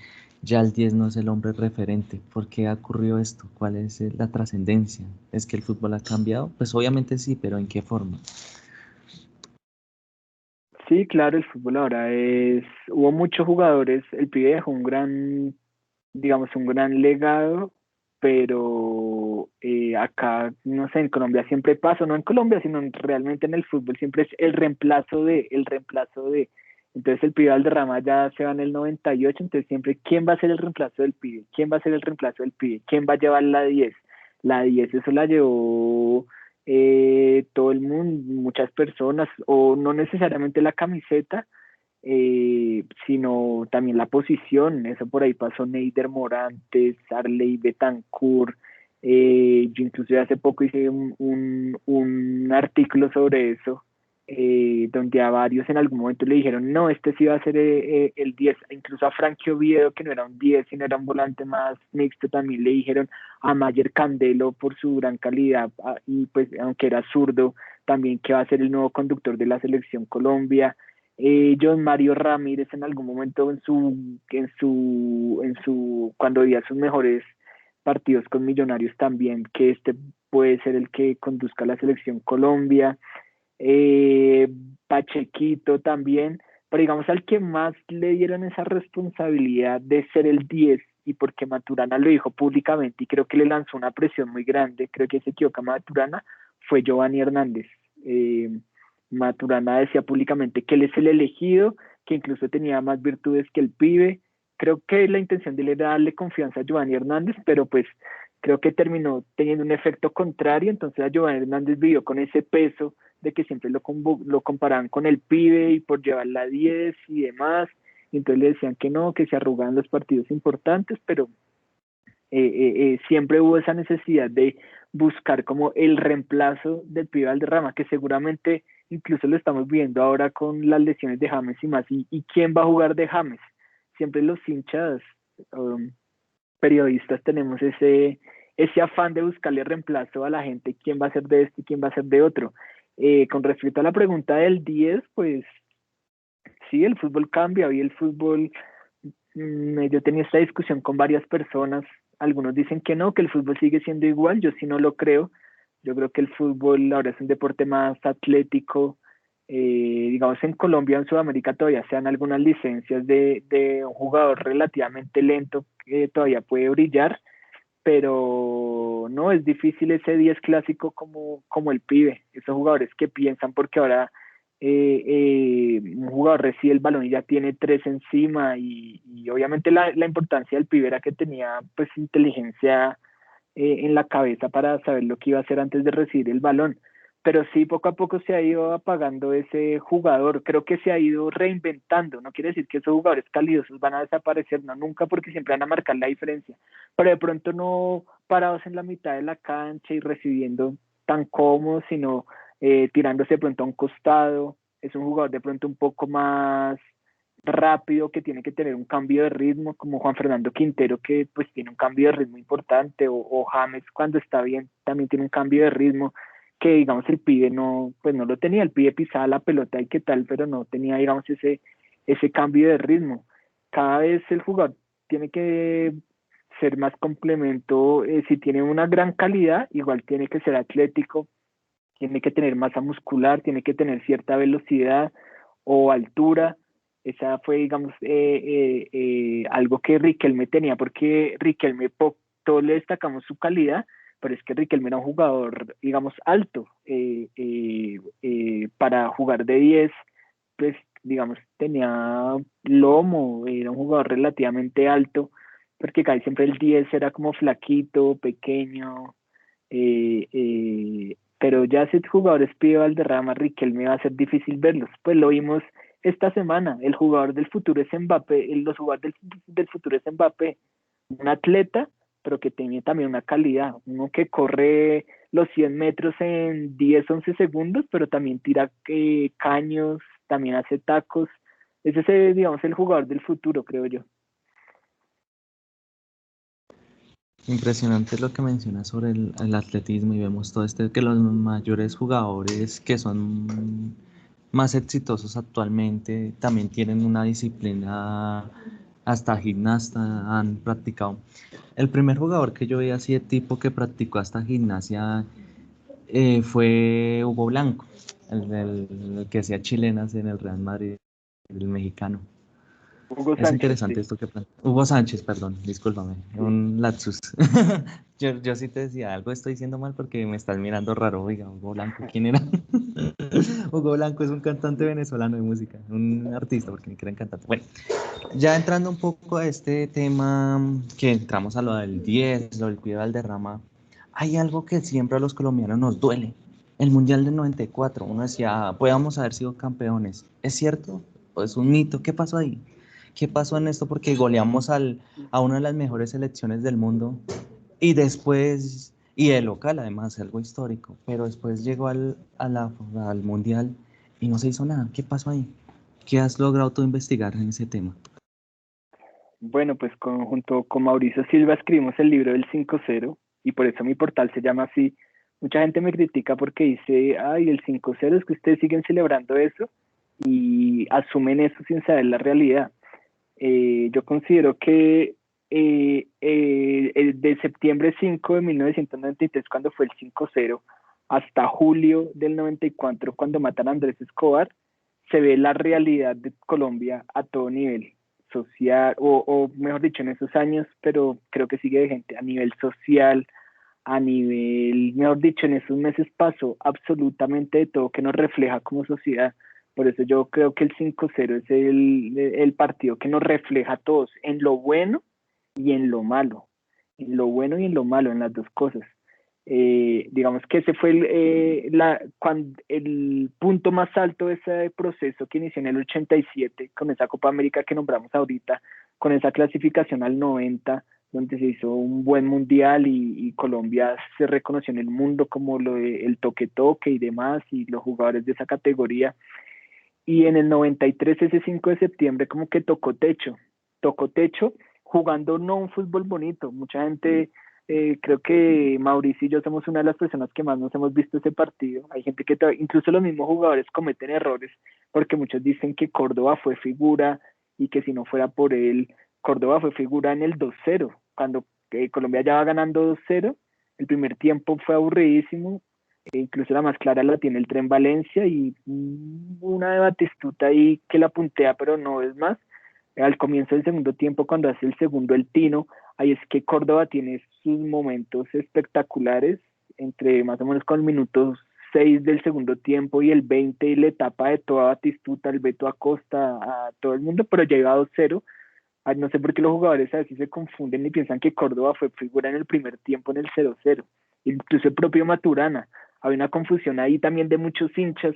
ya el 10 no es el hombre referente. ¿Por qué ha ocurrido esto? ¿Cuál es la trascendencia? ¿Es que el fútbol ha cambiado? Pues obviamente sí, pero ¿en qué forma? Sí, claro, el fútbol ahora hubo muchos jugadores, el pibe dejó digamos, un gran legado, pero acá, no sé, en Colombia siempre pasa, no en Colombia, sino realmente en el fútbol siempre es el reemplazo de. Entonces el pibe Valderrama ya se va en el 98, entonces siempre, ¿quién va a ser el reemplazo del pibe? ¿Quién va a ser el reemplazo del pibe? ¿Quién va a llevar la 10? La 10 eso la llevó todo el mundo, muchas personas, o no necesariamente la camiseta, sino también la posición. Eso por ahí pasó Neider Morantes, Arley Betancourt. Yo incluso hace poco hice un artículo sobre eso, donde a varios en algún momento le dijeron, no, este sí va a ser el 10. Incluso a Frankie Oviedo, que no era un 10, sino era un volante más mixto, también le dijeron, a Mayer Candelo por su gran calidad, y pues aunque era zurdo, también que va a ser el nuevo conductor de la selección Colombia. John Mario Ramírez en algún momento cuando había sus mejores partidos con Millonarios también, que este puede ser el que conduzca la selección Colombia. eh, Pachequito también, pero digamos al que más le dieron esa responsabilidad de ser el 10 y porque Maturana lo dijo públicamente y creo que le lanzó una presión muy grande, creo que se equivoca Maturana, fue Giovanni Hernández. Maturana decía públicamente que él es el elegido, que incluso tenía más virtudes que el pibe. Creo que la intención de él era darle confianza a Giovanni Hernández, pero pues creo que terminó teniendo un efecto contrario, entonces a Giovanni Hernández vivió con ese peso de que siempre lo comparaban con el pibe y por llevar la 10 y demás, y entonces le decían que no, que se arrugaban los partidos importantes, pero siempre hubo esa necesidad de buscar como el reemplazo del pibe Valderrama, que seguramente incluso lo estamos viendo ahora con las lesiones de James y más. ¿Y quién va a jugar de James? Siempre los hinchas um, periodistas tenemos ese afán de buscarle reemplazo a la gente, quién va a ser de este y quién va a ser de otro. Con respecto a la pregunta del 10, pues sí, el fútbol cambia, hoy el fútbol, yo tenía esta discusión con varias personas, algunos dicen que no, que el fútbol sigue siendo igual, yo sí no lo creo, yo creo que el fútbol ahora es un deporte más atlético, digamos en Colombia, en Sudamérica todavía se dan algunas licencias de un jugador relativamente lento que todavía puede brillar, pero no, es difícil ese 10 clásico como el pibe, esos jugadores que piensan porque ahora un jugador recibe el balón y ya tiene tres encima y obviamente la importancia del pibe era que tenía pues inteligencia en la cabeza para saber lo que iba a hacer antes de recibir el balón. Pero sí, poco a poco se ha ido apagando ese jugador, creo que se ha ido reinventando, no quiere decir que esos jugadores calidosos van a desaparecer, no, nunca, porque siempre van a marcar la diferencia, pero de pronto no parados en la mitad de la cancha y recibiendo tan cómodos, sino tirándose de pronto a un costado, es un jugador de pronto un poco más rápido, que tiene que tener un cambio de ritmo, como Juan Fernando Quintero, que pues tiene un cambio de ritmo importante, o James cuando está bien también tiene un cambio de ritmo, que digamos el pibe no, pues no lo tenía, el pibe pisaba la pelota y qué tal, pero no tenía digamos ese cambio de ritmo. Cada vez el jugador tiene que ser más complemento, si tiene una gran calidad, igual tiene que ser atlético, tiene que tener masa muscular, tiene que tener cierta velocidad o altura. Esa fue, digamos, algo que Riquelme tenía, porque Riquelme, todos le destacamos su calidad, pero es que Riquelme era un jugador, digamos, alto. Para jugar de 10 pues, digamos, tenía lomo, era un jugador relativamente alto, porque casi siempre el 10 era como flaquito, pequeño, pero ya si el jugador es Pío Valderrama, Riquelme va a ser difícil verlos. Pues lo vimos esta semana, el jugador del futuro es Mbappé, los jugadores del futuro es Mbappé, un atleta, pero que tiene también una calidad, uno que corre los 100 metros en 10 11 segundos, pero también tira caños, también hace tacos. Ese es, digamos, el jugador del futuro, creo yo. Impresionante lo que mencionas sobre el atletismo y vemos todo este, que los mayores jugadores que son más exitosos actualmente también tienen una disciplina, hasta gimnasta han practicado. El primer jugador que yo vi así de tipo que practicó hasta gimnasia fue Hugo Blanco, el que hacía chilenas en el Real Madrid, el mexicano. Hugo Es Sánchez, interesante sí. esto que plantea. Hugo Sánchez, perdón, discúlpame, Sí. un lapsus. Yo sí te decía, algo estoy diciendo mal porque me estás mirando raro. Oiga, Hugo Blanco, ¿quién era? Hugo Blanco es un cantante venezolano de música, un artista, porque me creen cantante. Bueno, ya entrando un poco a este tema, que entramos a lo del 10, lo del cuidado del derrama, hay algo que siempre a los colombianos nos duele. El Mundial del 94, uno decía, podíamos haber sido campeones. ¿Es cierto? ¿O es un mito? ¿Qué pasó ahí? ¿Qué pasó en esto? Porque goleamos a una de las mejores selecciones del mundo y después, y de local además, algo histórico, pero después llegó al Mundial y no se hizo nada. ¿Qué pasó ahí? ¿Qué has logrado tú investigar en ese tema? Bueno, pues junto con Mauricio Silva escribimos el libro del 5-0 y por eso mi portal se llama así. Mucha gente me critica porque dice, ay, el 5-0 es que ustedes siguen celebrando eso y asumen eso sin saber la realidad. Yo considero que de septiembre 5 de 1993, cuando fue el 5-0, hasta julio del 94, cuando matan a Andrés Escobar, se ve la realidad de Colombia a todo nivel social, o mejor dicho, en esos años, pero creo que sigue vigente a nivel social, a nivel, mejor dicho, en esos meses pasó absolutamente de todo que nos refleja como sociedad. Por eso yo creo que el 5-0 es el partido que nos refleja a todos, en lo bueno y en lo malo, en lo bueno y en lo malo, en las dos cosas. Digamos que ese fue el punto más alto de ese proceso que inició en el 87 con esa Copa América que nombramos ahorita, con esa clasificación al 90, donde se hizo un buen mundial y Colombia se reconoció en el mundo como el toque-toque y demás, y los jugadores de esa categoría. Y en el 93, ese 5 de septiembre, como que tocó techo, jugando no un fútbol bonito. Mucha gente, creo que Mauricio y yo somos una de las personas que más nos hemos visto ese partido. Hay gente que, incluso los mismos jugadores cometen errores, porque muchos dicen que Córdoba fue figura y que si no fuera por él, Córdoba fue figura en el 2-0, cuando Colombia ya va ganando 2-0. El primer tiempo fue aburridísimo, incluso la más clara la tiene el Tren Valencia y una de Batistuta ahí que la puntea, pero no es más. Al comienzo del segundo tiempo, cuando hace el segundo el Tino, ahí es que Córdoba tiene sus momentos espectaculares, entre más o menos con el minuto 6 del segundo tiempo y el 20, y le tapa de toda Batistuta, el Beto Acosta, a todo el mundo, pero ya iba 2-0. Ay, no sé por qué los jugadores a veces se confunden y piensan que Córdoba fue figura en el primer tiempo en el 0-0. Incluso el propio Maturana. Había una confusión ahí también de muchos hinchas.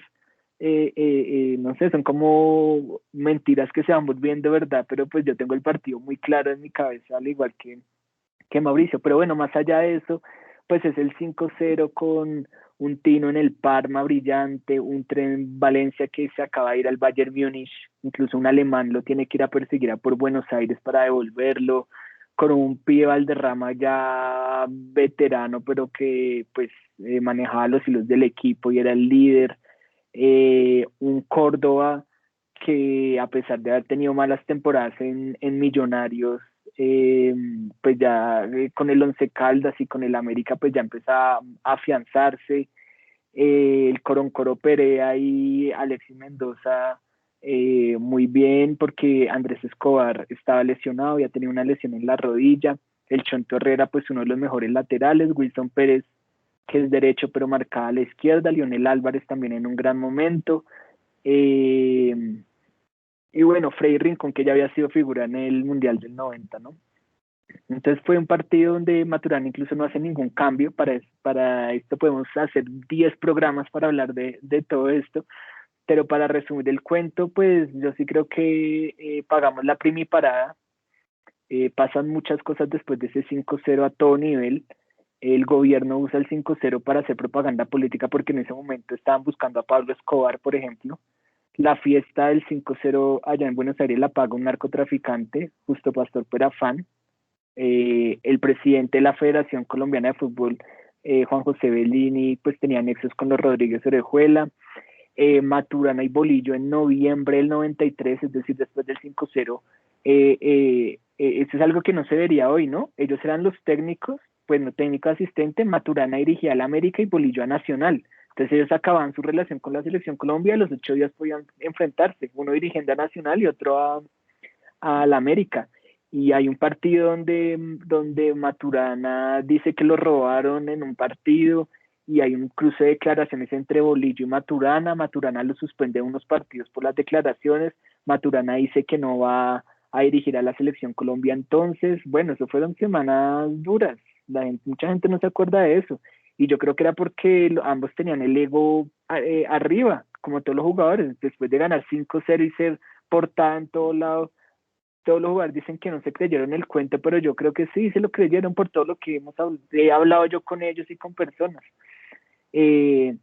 No sé, son como mentiras que se van volviendo verdad, pero pues yo tengo el partido muy claro en mi cabeza, al igual que Mauricio. Pero bueno, más allá de eso, pues es el 5-0 con un Tino en el Parma brillante, un Tren Valencia que se acaba de ir al Bayern Múnich, incluso un alemán lo tiene que ir a perseguir a por Buenos Aires para devolverlo, con un pibe Valderrama ya veterano, pero que pues manejaba los hilos del equipo y era el líder, un Córdoba que a pesar de haber tenido malas temporadas en Millonarios, eh, pues ya con el Once Caldas y con el América pues ya empezaba a afianzarse, el Coroncoro Perea y Alexis Mendoza muy bien, porque Andrés Escobar estaba lesionado, ya tenía una lesión en la rodilla, el Chonto Herrera pues uno de los mejores laterales, Wilson Pérez que es derecho pero marcada a la izquierda, Lionel Álvarez también en un gran momento, eh, y bueno, Freddy Rincón, que ya había sido figura en el Mundial del 90, ¿no? Entonces fue un partido donde Maturana incluso no hace ningún cambio. Para esto podemos hacer 10 programas para hablar de todo esto. Pero para resumir el cuento, pues yo sí creo que pagamos la primiparada. Pasan muchas cosas después de ese 5-0 a todo nivel. El gobierno usa el 5-0 para hacer propaganda política porque en ese momento estaban buscando a Pablo Escobar, por ejemplo. La fiesta del 5-0 allá en Buenos Aires la paga un narcotraficante, Justo Pastor Perafán. El presidente de la Federación Colombiana de Fútbol, Juan José Bellini, pues tenía nexos con los Rodríguez Orejuela. Maturana y Bolillo en noviembre del 93, es decir, después del 5-0. Eso es algo que no se vería hoy, ¿no? Ellos eran los técnicos, pues no técnico asistente, Maturana dirigía al América y Bolillo a Nacional. Entonces ellos acababan su relación con la Selección Colombia, a los 8 días podían enfrentarse, uno dirigiendo a Nacional y otro a la América. Y hay un partido donde Maturana dice que lo robaron en un partido y hay un cruce de declaraciones entre Bolillo y Maturana. Maturana lo suspende unos partidos por las declaraciones. Maturana dice que no va a dirigir a la selección Colombia. Entonces, bueno, eso fueron semanas duras. Mucha gente no se acuerda de eso. Y yo creo que era porque ambos tenían el ego arriba, como todos los jugadores. Después de ganar 5-0 y ser portada en todo lado, todos los jugadores dicen que no se creyeron el cuento, pero yo creo que sí se lo creyeron por todo lo que he hablado yo con ellos y con personas. Eh,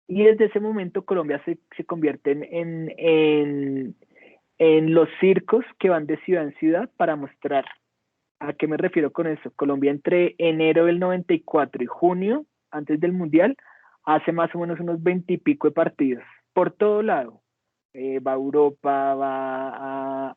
y desde ese momento Colombia se convierte en los circos que van de ciudad en ciudad para mostrar. ¿A qué me refiero con eso? Colombia entre enero del 94 y junio, antes del Mundial, hace más o menos unos 20 y pico de partidos, por todo lado. Va a Europa, va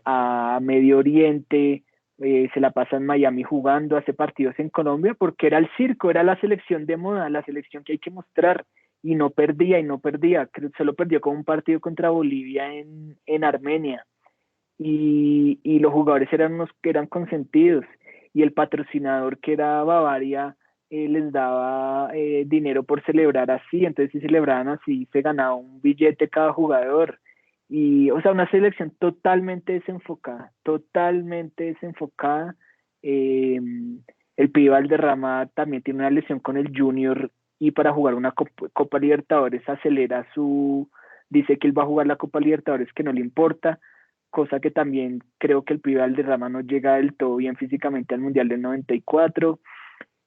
a Medio Oriente, se la pasa en Miami jugando, hace partidos en Colombia, porque era el circo, era la selección de moda, la selección que hay que mostrar, y no perdía, y no perdía, solo perdió con un partido contra Bolivia en Armenia, y los jugadores eran unos que eran consentidos, y el patrocinador, que era Bavaria, les daba dinero por celebrar así. Entonces si celebraban así se ganaba un billete cada jugador. Y, o sea, una selección totalmente desenfocada. Eh, el Pibe Valderrama también tiene una lesión con el Junior, y para jugar una Copa Libertadores acelera dice que él va a jugar la Copa Libertadores, que no le importa, cosa que también creo que el Pibe Valderrama no llega del todo bien físicamente al Mundial del 94.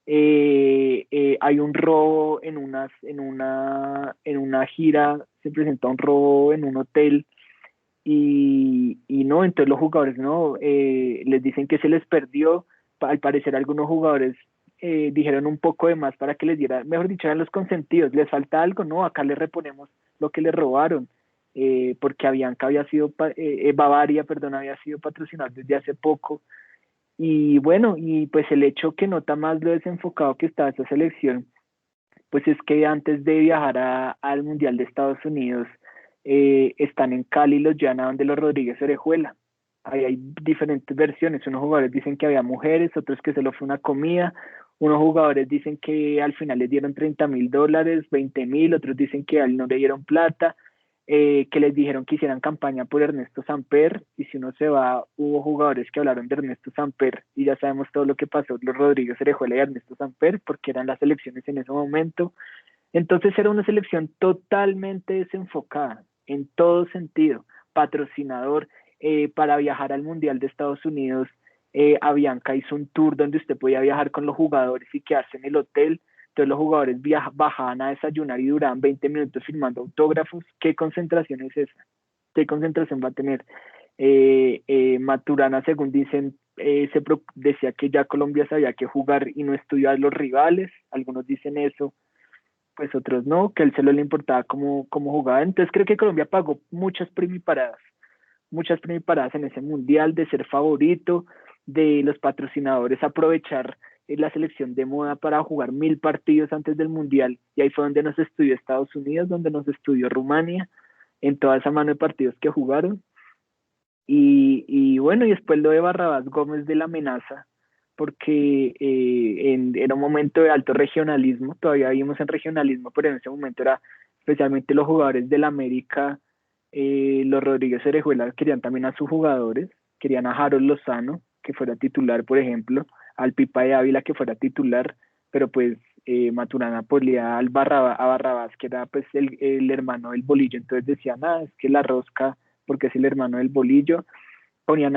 Hay un robo en una gira, se presenta un robo en un hotel, y no, entonces los jugadores no, les dicen que se les perdió. Al parecer algunos jugadores dijeron un poco de más para que les diera, mejor dicho, eran los consentidos, les falta algo, no, acá les reponemos lo que les robaron. Porque Avianca Bavaria, perdón, había sido patrocinado desde hace poco. Y bueno, y pues el hecho que nota más lo desenfocado que estaba esa selección, pues es que antes de viajar al Mundial de Estados Unidos, están en Cali, los llevan a donde los Rodríguez Orejuela. Ahí hay diferentes versiones. Unos jugadores dicen que había mujeres, otros que solo fue una comida. Unos jugadores dicen que al final les dieron $30,000, 20,000, otros dicen que a él no le dieron plata, que les dijeron que hicieran campaña por Ernesto Samper. Y si uno se va, hubo jugadores que hablaron de Ernesto Samper, y ya sabemos todo lo que pasó los Rodríguez Orejuela y Ernesto Samper, porque eran las elecciones en ese momento. Entonces era una selección totalmente desenfocada en todo sentido. Patrocinador, para viajar al Mundial de Estados Unidos, Avianca hizo un tour donde usted podía viajar con los jugadores y quedarse en el hotel. Entonces los jugadores bajaban a desayunar y duraban 20 minutos firmando autógrafos. ¿Qué concentración es esa? ¿Qué concentración va a tener? Maturana, según dicen, decía que ya Colombia sabía que jugar y no estudiar los rivales. Algunos dicen eso, pues otros no, que a él solo le importaba cómo jugaba. Entonces creo que Colombia pagó muchas primiparadas en ese mundial, de ser favorito, de los patrocinadores aprovechar la selección de moda para jugar 1.000 partidos antes del mundial. Y ahí fue donde nos estudió Estados Unidos, donde nos estudió Rumania, en toda esa mano de partidos que jugaron. Y bueno, y después lo de Barrabás Gómez, de la amenaza, porque era un momento de alto regionalismo. Todavía vivimos en regionalismo, pero en ese momento era especialmente los jugadores del América. Los Rodríguez Orejuela querían también a sus jugadores, querían a Harold Lozano, que fuera titular, por ejemplo, al Pipa de Ávila, que fuera titular, pero pues Maturana ponía a Barrabás, que era pues el hermano del Bolillo. Entonces decían, es que la rosca, porque es el hermano del Bolillo. Ponían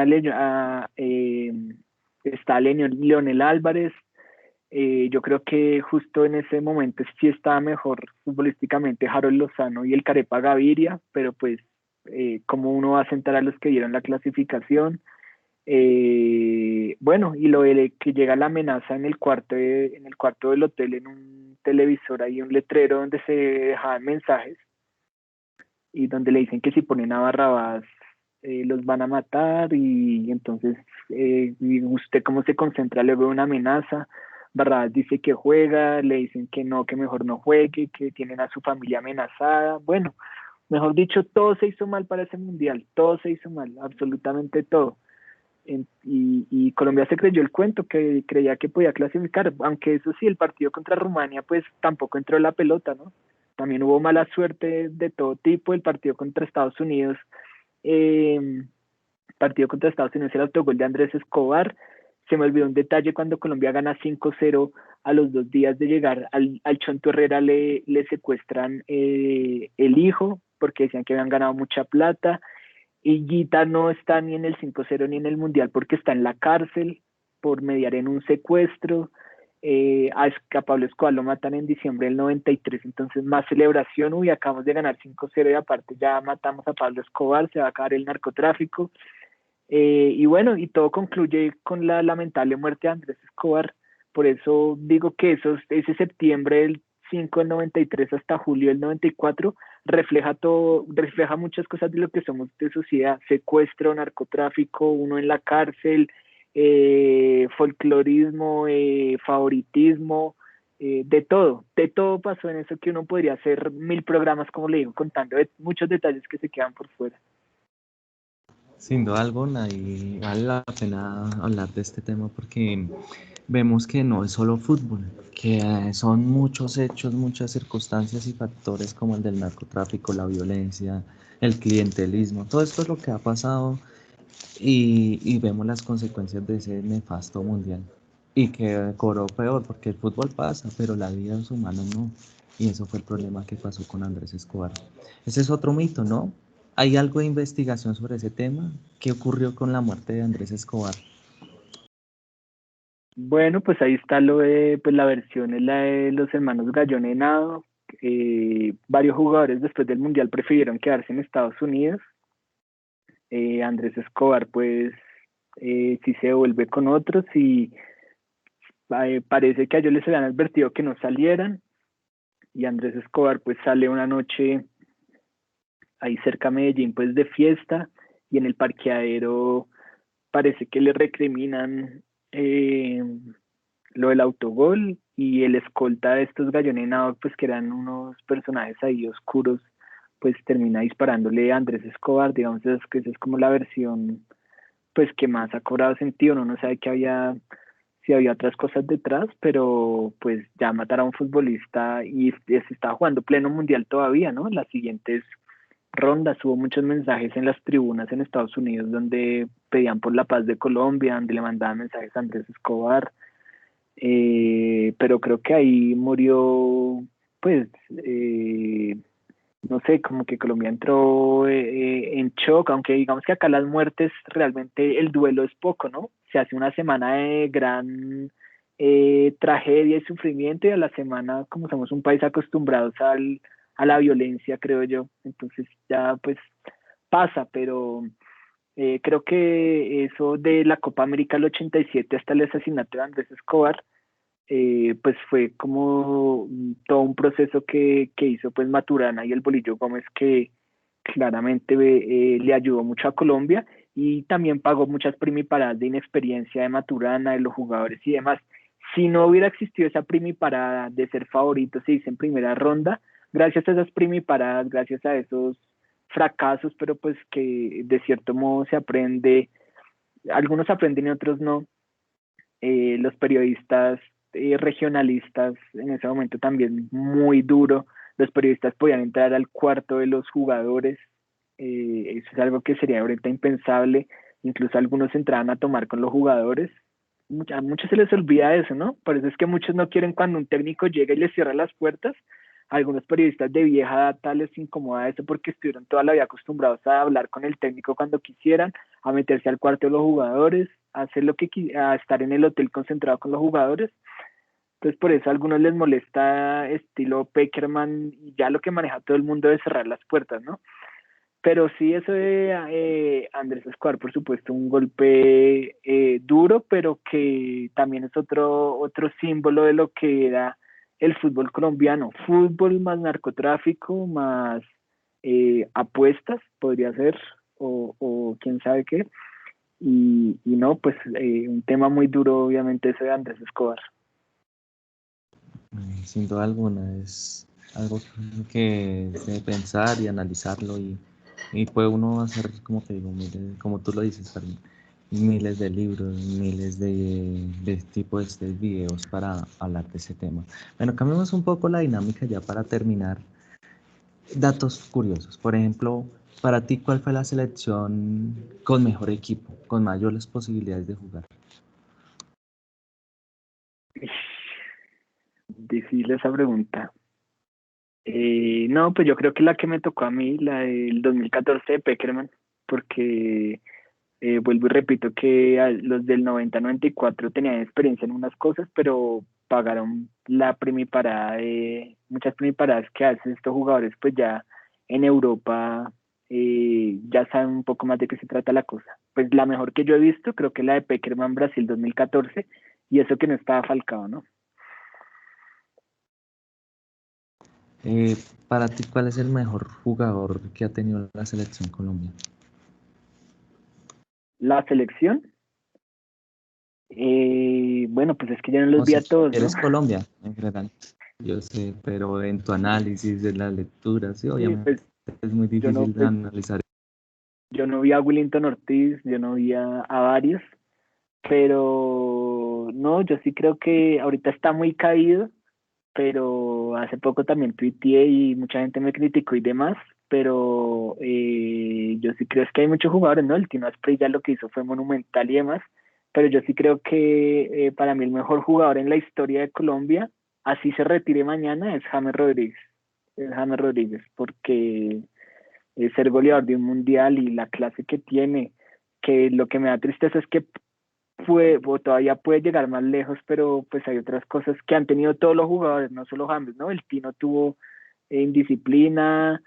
está Leonel Álvarez. Yo creo que justo en ese momento sí estaba mejor futbolísticamente Harold Lozano y el Carepa Gaviria, pero pues cómo uno va a sentar a los que dieron la clasificación. Bueno, y lo de que llega la amenaza en el cuarto del hotel, en un televisor, hay un letrero donde se dejaban mensajes, y donde le dicen que si ponen a Barrabás los van a matar. Y entonces y usted cómo se concentra luego de una amenaza. Barrabás dice que juega, le dicen que no, que mejor no juegue, que tienen a su familia amenazada. Bueno, mejor dicho, todo se hizo mal para ese mundial, todo se hizo mal, absolutamente todo. Y Colombia se creyó el cuento, que creía que podía clasificar, aunque eso sí, el partido contra Rumania pues tampoco entró la pelota, ¿no? También hubo mala suerte de todo tipo. El partido contra Estados Unidos, eh, el autogol de Andrés Escobar. Se me olvidó un detalle: cuando Colombia gana 5-0, a los 2 días de llegar al Chonto Herrera le secuestran el hijo, porque decían que habían ganado mucha plata. Y Guita no está ni en el 5-0 ni en el Mundial, porque está en la cárcel por mediar en un secuestro. A Pablo Escobar lo matan en diciembre del 93, entonces más celebración. Uy, acabamos de ganar 5-0 y aparte ya matamos a Pablo Escobar, se va a acabar el narcotráfico. Y bueno, y todo concluye con la lamentable muerte de Andrés Escobar. Por eso digo que ese septiembre del 5 del 93 hasta julio del 94 refleja todo, refleja muchas cosas de lo que somos de sociedad: secuestro, narcotráfico, uno en la cárcel, folclorismo, favoritismo, de todo pasó en eso, que uno podría hacer 1.000 programas, como le digo, contando muchos detalles que se quedan por fuera. Sin duda alguna, y vale la pena hablar de este tema porque vemos que no es solo fútbol, que son muchos hechos, muchas circunstancias y factores como el del narcotráfico, la violencia, el clientelismo, todo esto es lo que ha pasado y vemos las consecuencias de ese nefasto mundial. Y que cobró peor, porque el fútbol pasa, pero la vida de los humanos no. Y eso fue el problema que pasó con Andrés Escobar. Ese es otro mito, ¿no? ¿Hay algo de investigación sobre ese tema? ¿Qué ocurrió con la muerte de Andrés Escobar? Bueno, pues ahí está lo de, pues la versión es la de los hermanos Gallón Henao. Varios jugadores después del Mundial prefirieron quedarse en Estados Unidos. Andrés Escobar, pues, sí se vuelve con otros y parece que a ellos les habían advertido que no salieran. Y Andrés Escobar, pues, sale una noche ahí cerca de Medellín, pues, de fiesta y en el parqueadero parece que le recriminan eh, lo del autogol y el escolta de estos gallonenados, pues que eran unos personajes ahí oscuros, pues termina disparándole a Andrés Escobar, digamos que esa es como la versión pues que más ha cobrado sentido, uno no sabe que había, si había otras cosas detrás, pero pues ya matar a un futbolista y se está jugando pleno mundial todavía, ¿no? Las siguientes rondas hubo muchos mensajes en las tribunas en Estados Unidos donde pedían por la paz de Colombia, donde le mandaban mensajes a Andrés Escobar, pero creo que ahí murió, pues, no sé, como que Colombia entró en shock, aunque digamos que acá las muertes, realmente el duelo es poco, ¿no? Se hace una semana de gran tragedia y sufrimiento y a la semana, como somos un país acostumbrados a la violencia, creo yo, entonces ya pues pasa, pero creo que eso de la Copa América del 87 hasta el asesinato de Andrés Escobar, pues fue como todo un proceso que hizo pues Maturana y el Bolillo Gómez que claramente le ayudó mucho a Colombia y también pagó muchas primiparadas de inexperiencia de Maturana, de los jugadores y demás. Si no hubiera existido esa primiparada de ser favorito, se dice en primera ronda, gracias a esas primiparadas, gracias a esos fracasos, pero pues que de cierto modo se aprende, algunos aprenden y otros no, los periodistas regionalistas en ese momento también muy duro, los periodistas podían entrar al cuarto de los jugadores, eso es algo que sería ahorita impensable, incluso algunos entraban a tomar con los jugadores, a muchos se les olvida eso, ¿no? Por eso es que muchos no quieren cuando un técnico llega y les cierra las puertas, a algunos periodistas de vieja data les incomoda eso porque estuvieron toda la vida acostumbrados a hablar con el técnico cuando quisieran, a meterse al cuarto de los jugadores, a hacer lo que a estar en el hotel concentrado con los jugadores. Entonces por eso a algunos les molesta estilo Peckerman y ya lo que maneja todo el mundo de cerrar las puertas, ¿no? Pero sí, eso de Andrés Escobar, por supuesto, un golpe duro, pero que también es otro símbolo de lo que era el fútbol colombiano. Fútbol más narcotráfico, más apuestas, podría ser, o quién sabe qué. Y no, pues un tema muy duro, obviamente, ese de Andrés Escobar. Sin duda alguna, es algo que es de pensar y analizarlo y puede uno hacer, como te digo, miles, como tú lo dices, Fermín, miles de libros, miles de tipos de videos para hablar de ese tema. Bueno, cambiamos un poco la dinámica ya para terminar. Datos curiosos, por ejemplo, para ti, ¿cuál fue la selección con mejor equipo, con mayores posibilidades de jugar? Difícil esa pregunta. No, pues yo creo que la que me tocó a mí, la del 2014 de Peckerman, porque vuelvo y repito que los del 90-94 tenían experiencia en unas cosas, pero pagaron la primiparada de muchas primiparadas que hacen estos jugadores, pues ya en Europa ya saben un poco más de qué se trata la cosa. Pues la mejor que yo he visto, creo que la de Peckerman Brasil 2014, y eso que no estaba Falcao, ¿no? Eh, para ti, ¿cuál es el mejor jugador que ha tenido la selección Colombia? La selección, bueno, pues es que ya no los O vi si a todos, ¿no? eres Colombia en general, yo sé, pero en tu análisis, en la lectura, sí, Sí, obviamente pues es muy yo no, difícil de pues analizar. Yo no vi a Willington Ortiz, yo no vi a varios, pero no, yo sí creo que ahorita está muy caído, pero hace poco también tuiteé y mucha gente me criticó y demás, pero yo sí creo es que hay muchos jugadores, ¿no? El Tino Asprey ya lo que hizo fue monumental y demás, pero yo sí creo que para mí el mejor jugador en la historia de Colombia, así se retire mañana, es James Rodríguez. Es James Rodríguez, porque ser goleador de un mundial y la clase que tiene, que lo que me da tristeza es que puede, o todavía puede llegar más lejos, pero pues hay otras cosas que han tenido todos los jugadores, no solo James, ¿no? El Tino tuvo indisciplina,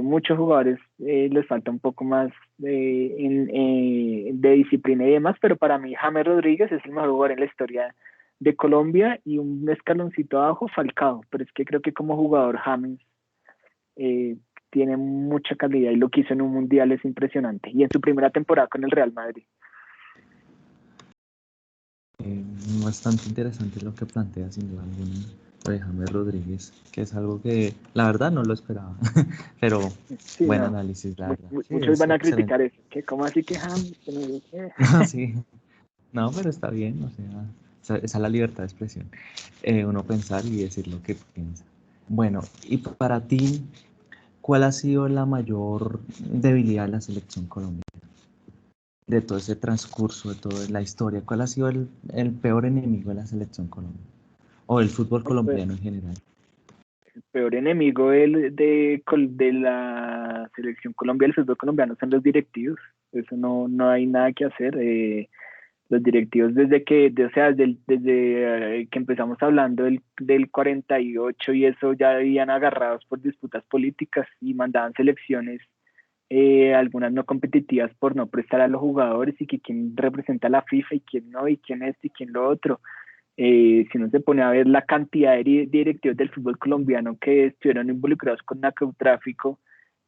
muchos jugadores les falta un poco más de disciplina y demás, pero para mí James Rodríguez es el mejor jugador en la historia de Colombia y un escaloncito abajo Falcao, pero es que creo que como jugador James eh, tiene mucha calidad y lo que hizo en un mundial es impresionante y en su primera temporada con el Real Madrid. Eh, Bastante interesante lo que plantea, sin duda alguna, lo de James Rodríguez, que es algo que la verdad no lo esperaba, pero Sí, buen no. análisis, la verdad. Sí, Muchos es van a excelente. criticar eso, que cómo así que James, que no sé qué. No, sí, no, pero está bien, o sea, esa es la libertad de expresión. Uno pensar y decir lo que piensa. Bueno, y para ti, ¿cuál ha sido la mayor debilidad de la selección colombiana? De todo ese transcurso, de toda la historia, ¿cuál ha sido el peor enemigo de la selección colombiana? O del fútbol Pues, colombiano en general. el peor enemigo de la selección Colombia, el fútbol colombiano, son los directivos. Eso no hay nada que hacer. Los directivos o sea, desde que empezamos hablando del 48 y eso ya habían agarrados por disputas políticas y mandaban selecciones, algunas no competitivas por no prestar a los jugadores y que quién representa a la FIFA y quién no, y quién esto y quién lo otro. Si uno se pone a ver la cantidad de directivos del fútbol colombiano que estuvieron involucrados con narcotráfico,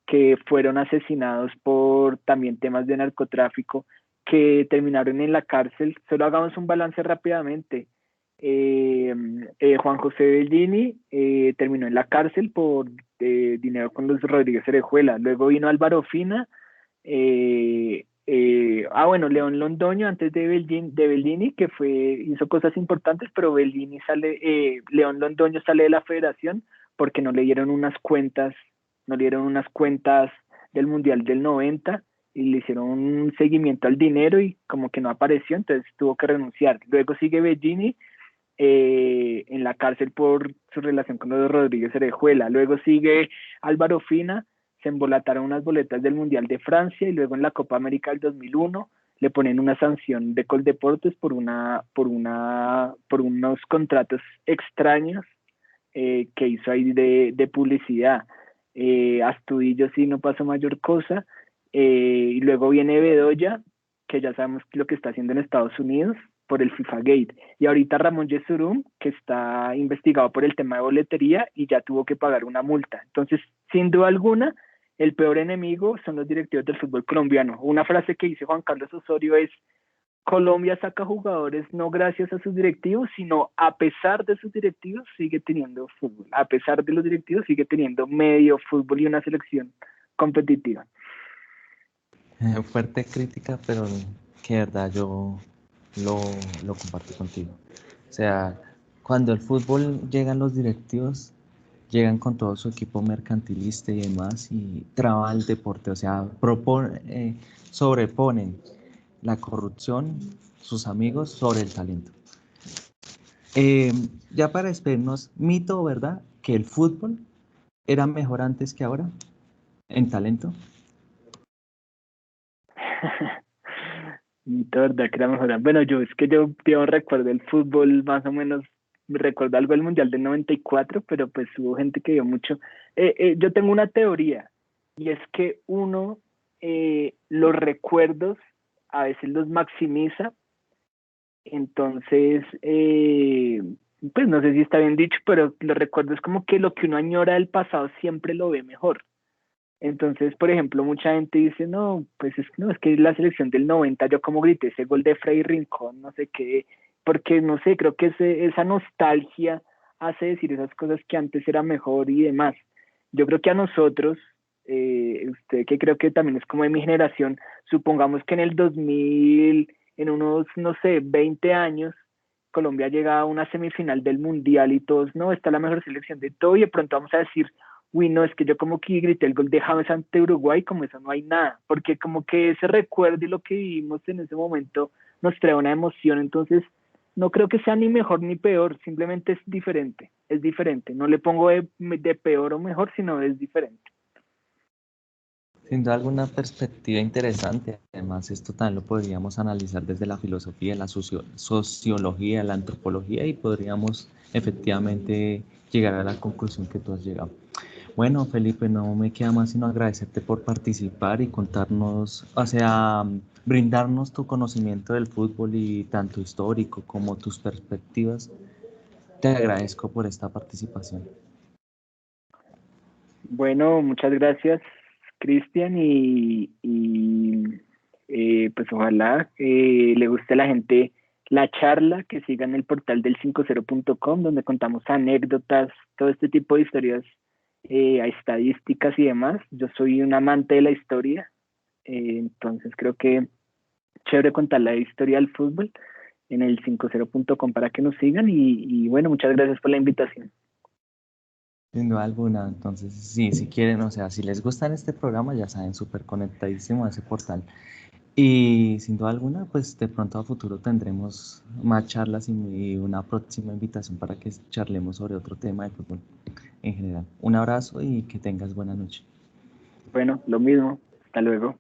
que fueron asesinados por también temas de narcotráfico, que terminaron en la cárcel. Solo hagamos un balance rápidamente. Juan José Bellini terminó en la cárcel por dinero con los Rodríguez Orejuela. Luego vino Álvaro Fina. Bueno, León Londoño antes de Bellini, que hizo cosas importantes, pero León Londoño sale de la federación porque no le dieron unas cuentas del Mundial del 90 y le hicieron un seguimiento al dinero y como que no apareció, entonces tuvo que renunciar. Luego sigue Bellini en la cárcel por su relación con los Rodríguez Orejuela. Luego sigue Álvaro Fina, se embolataron unas boletas del Mundial de Francia y luego en la Copa América del 2001 le ponen una sanción de Coldeportes por unos contratos extraños que hizo ahí de publicidad. Astudillo sí no pasó mayor cosa. Y luego viene Bedoya, que ya sabemos lo que está haciendo en Estados Unidos por el FIFA Gate. Y ahorita Ramón Yesurum, que está investigado por el tema de boletería y ya tuvo que pagar una multa. Entonces, sin duda alguna, el peor enemigo son los directivos del fútbol colombiano. Una frase que dice Juan Carlos Osorio es: Colombia saca jugadores no gracias a sus directivos, sino a pesar de sus directivos sigue teniendo fútbol. A pesar de los directivos sigue teniendo medio fútbol y una selección competitiva. Fuerte crítica, pero que de verdad yo lo, lo comparto contigo. O sea, cuando el fútbol llegan los directivos, llegan con todo su equipo mercantilista y demás y traba el deporte, o sea, sobreponen la corrupción, sus amigos, sobre el talento. Eh, ya para despedirnos, mito, ¿verdad? Que el fútbol era mejor antes que ahora en talento. Y de verdad que era mejor. Bueno, yo recuerdo el fútbol más o menos, recuerdo algo del Mundial del 94, pero pues hubo gente que vio mucho. Yo tengo una teoría y es que uno los recuerdos a veces los maximiza. Entonces, pues no sé si está bien dicho, pero lo recuerdo es como que lo que uno añora del pasado siempre lo ve mejor. Entonces, por ejemplo, mucha gente dice, no, pues no, es que la selección del 90 yo como grité ese gol de Freddy Rincón, no sé qué, porque no sé, creo que esa nostalgia hace decir esas cosas que antes era mejor y demás. Yo creo que a nosotros, usted que creo que también es como de mi generación, supongamos que en el 2000, en unos, no sé, 20 años, Colombia llega a una semifinal del Mundial y todos, no, está la mejor selección de todo y de pronto vamos a decir, uy, no, es que yo como que grité el gol de James ante Uruguay, como eso no hay nada, porque como que ese recuerdo y lo que vivimos en ese momento nos trae una emoción, entonces no creo que sea ni mejor ni peor, simplemente es diferente, no le pongo de peor o mejor, sino es diferente. Sin duda alguna perspectiva interesante. Además, esto también lo podríamos analizar desde la filosofía, la sociología, la antropología y podríamos efectivamente llegar a la conclusión que tú has llegado. Bueno, Felipe, no me queda más sino agradecerte por participar y contarnos, o sea, brindarnos tu conocimiento del fútbol y tanto histórico como tus perspectivas. Te agradezco por esta participación. Bueno, muchas gracias, Cristian, pues ojalá le guste a la gente la charla, que sigan el portal del 50.com, donde contamos anécdotas, todo este tipo de historias, estadísticas y demás. Yo soy un amante de la historia, entonces creo que chévere contar la historia del fútbol en el 50.com para que nos sigan y bueno, muchas gracias por la invitación. Sin duda alguna, entonces, sí, si quieren, o sea, si les gusta este programa, ya saben, súper conectadísimo a ese portal. Y sin duda alguna, pues de pronto a futuro tendremos más charlas y una próxima invitación para que charlemos sobre otro tema de fútbol en general. Un abrazo y que tengas buena noche. Bueno, lo mismo. Hasta luego.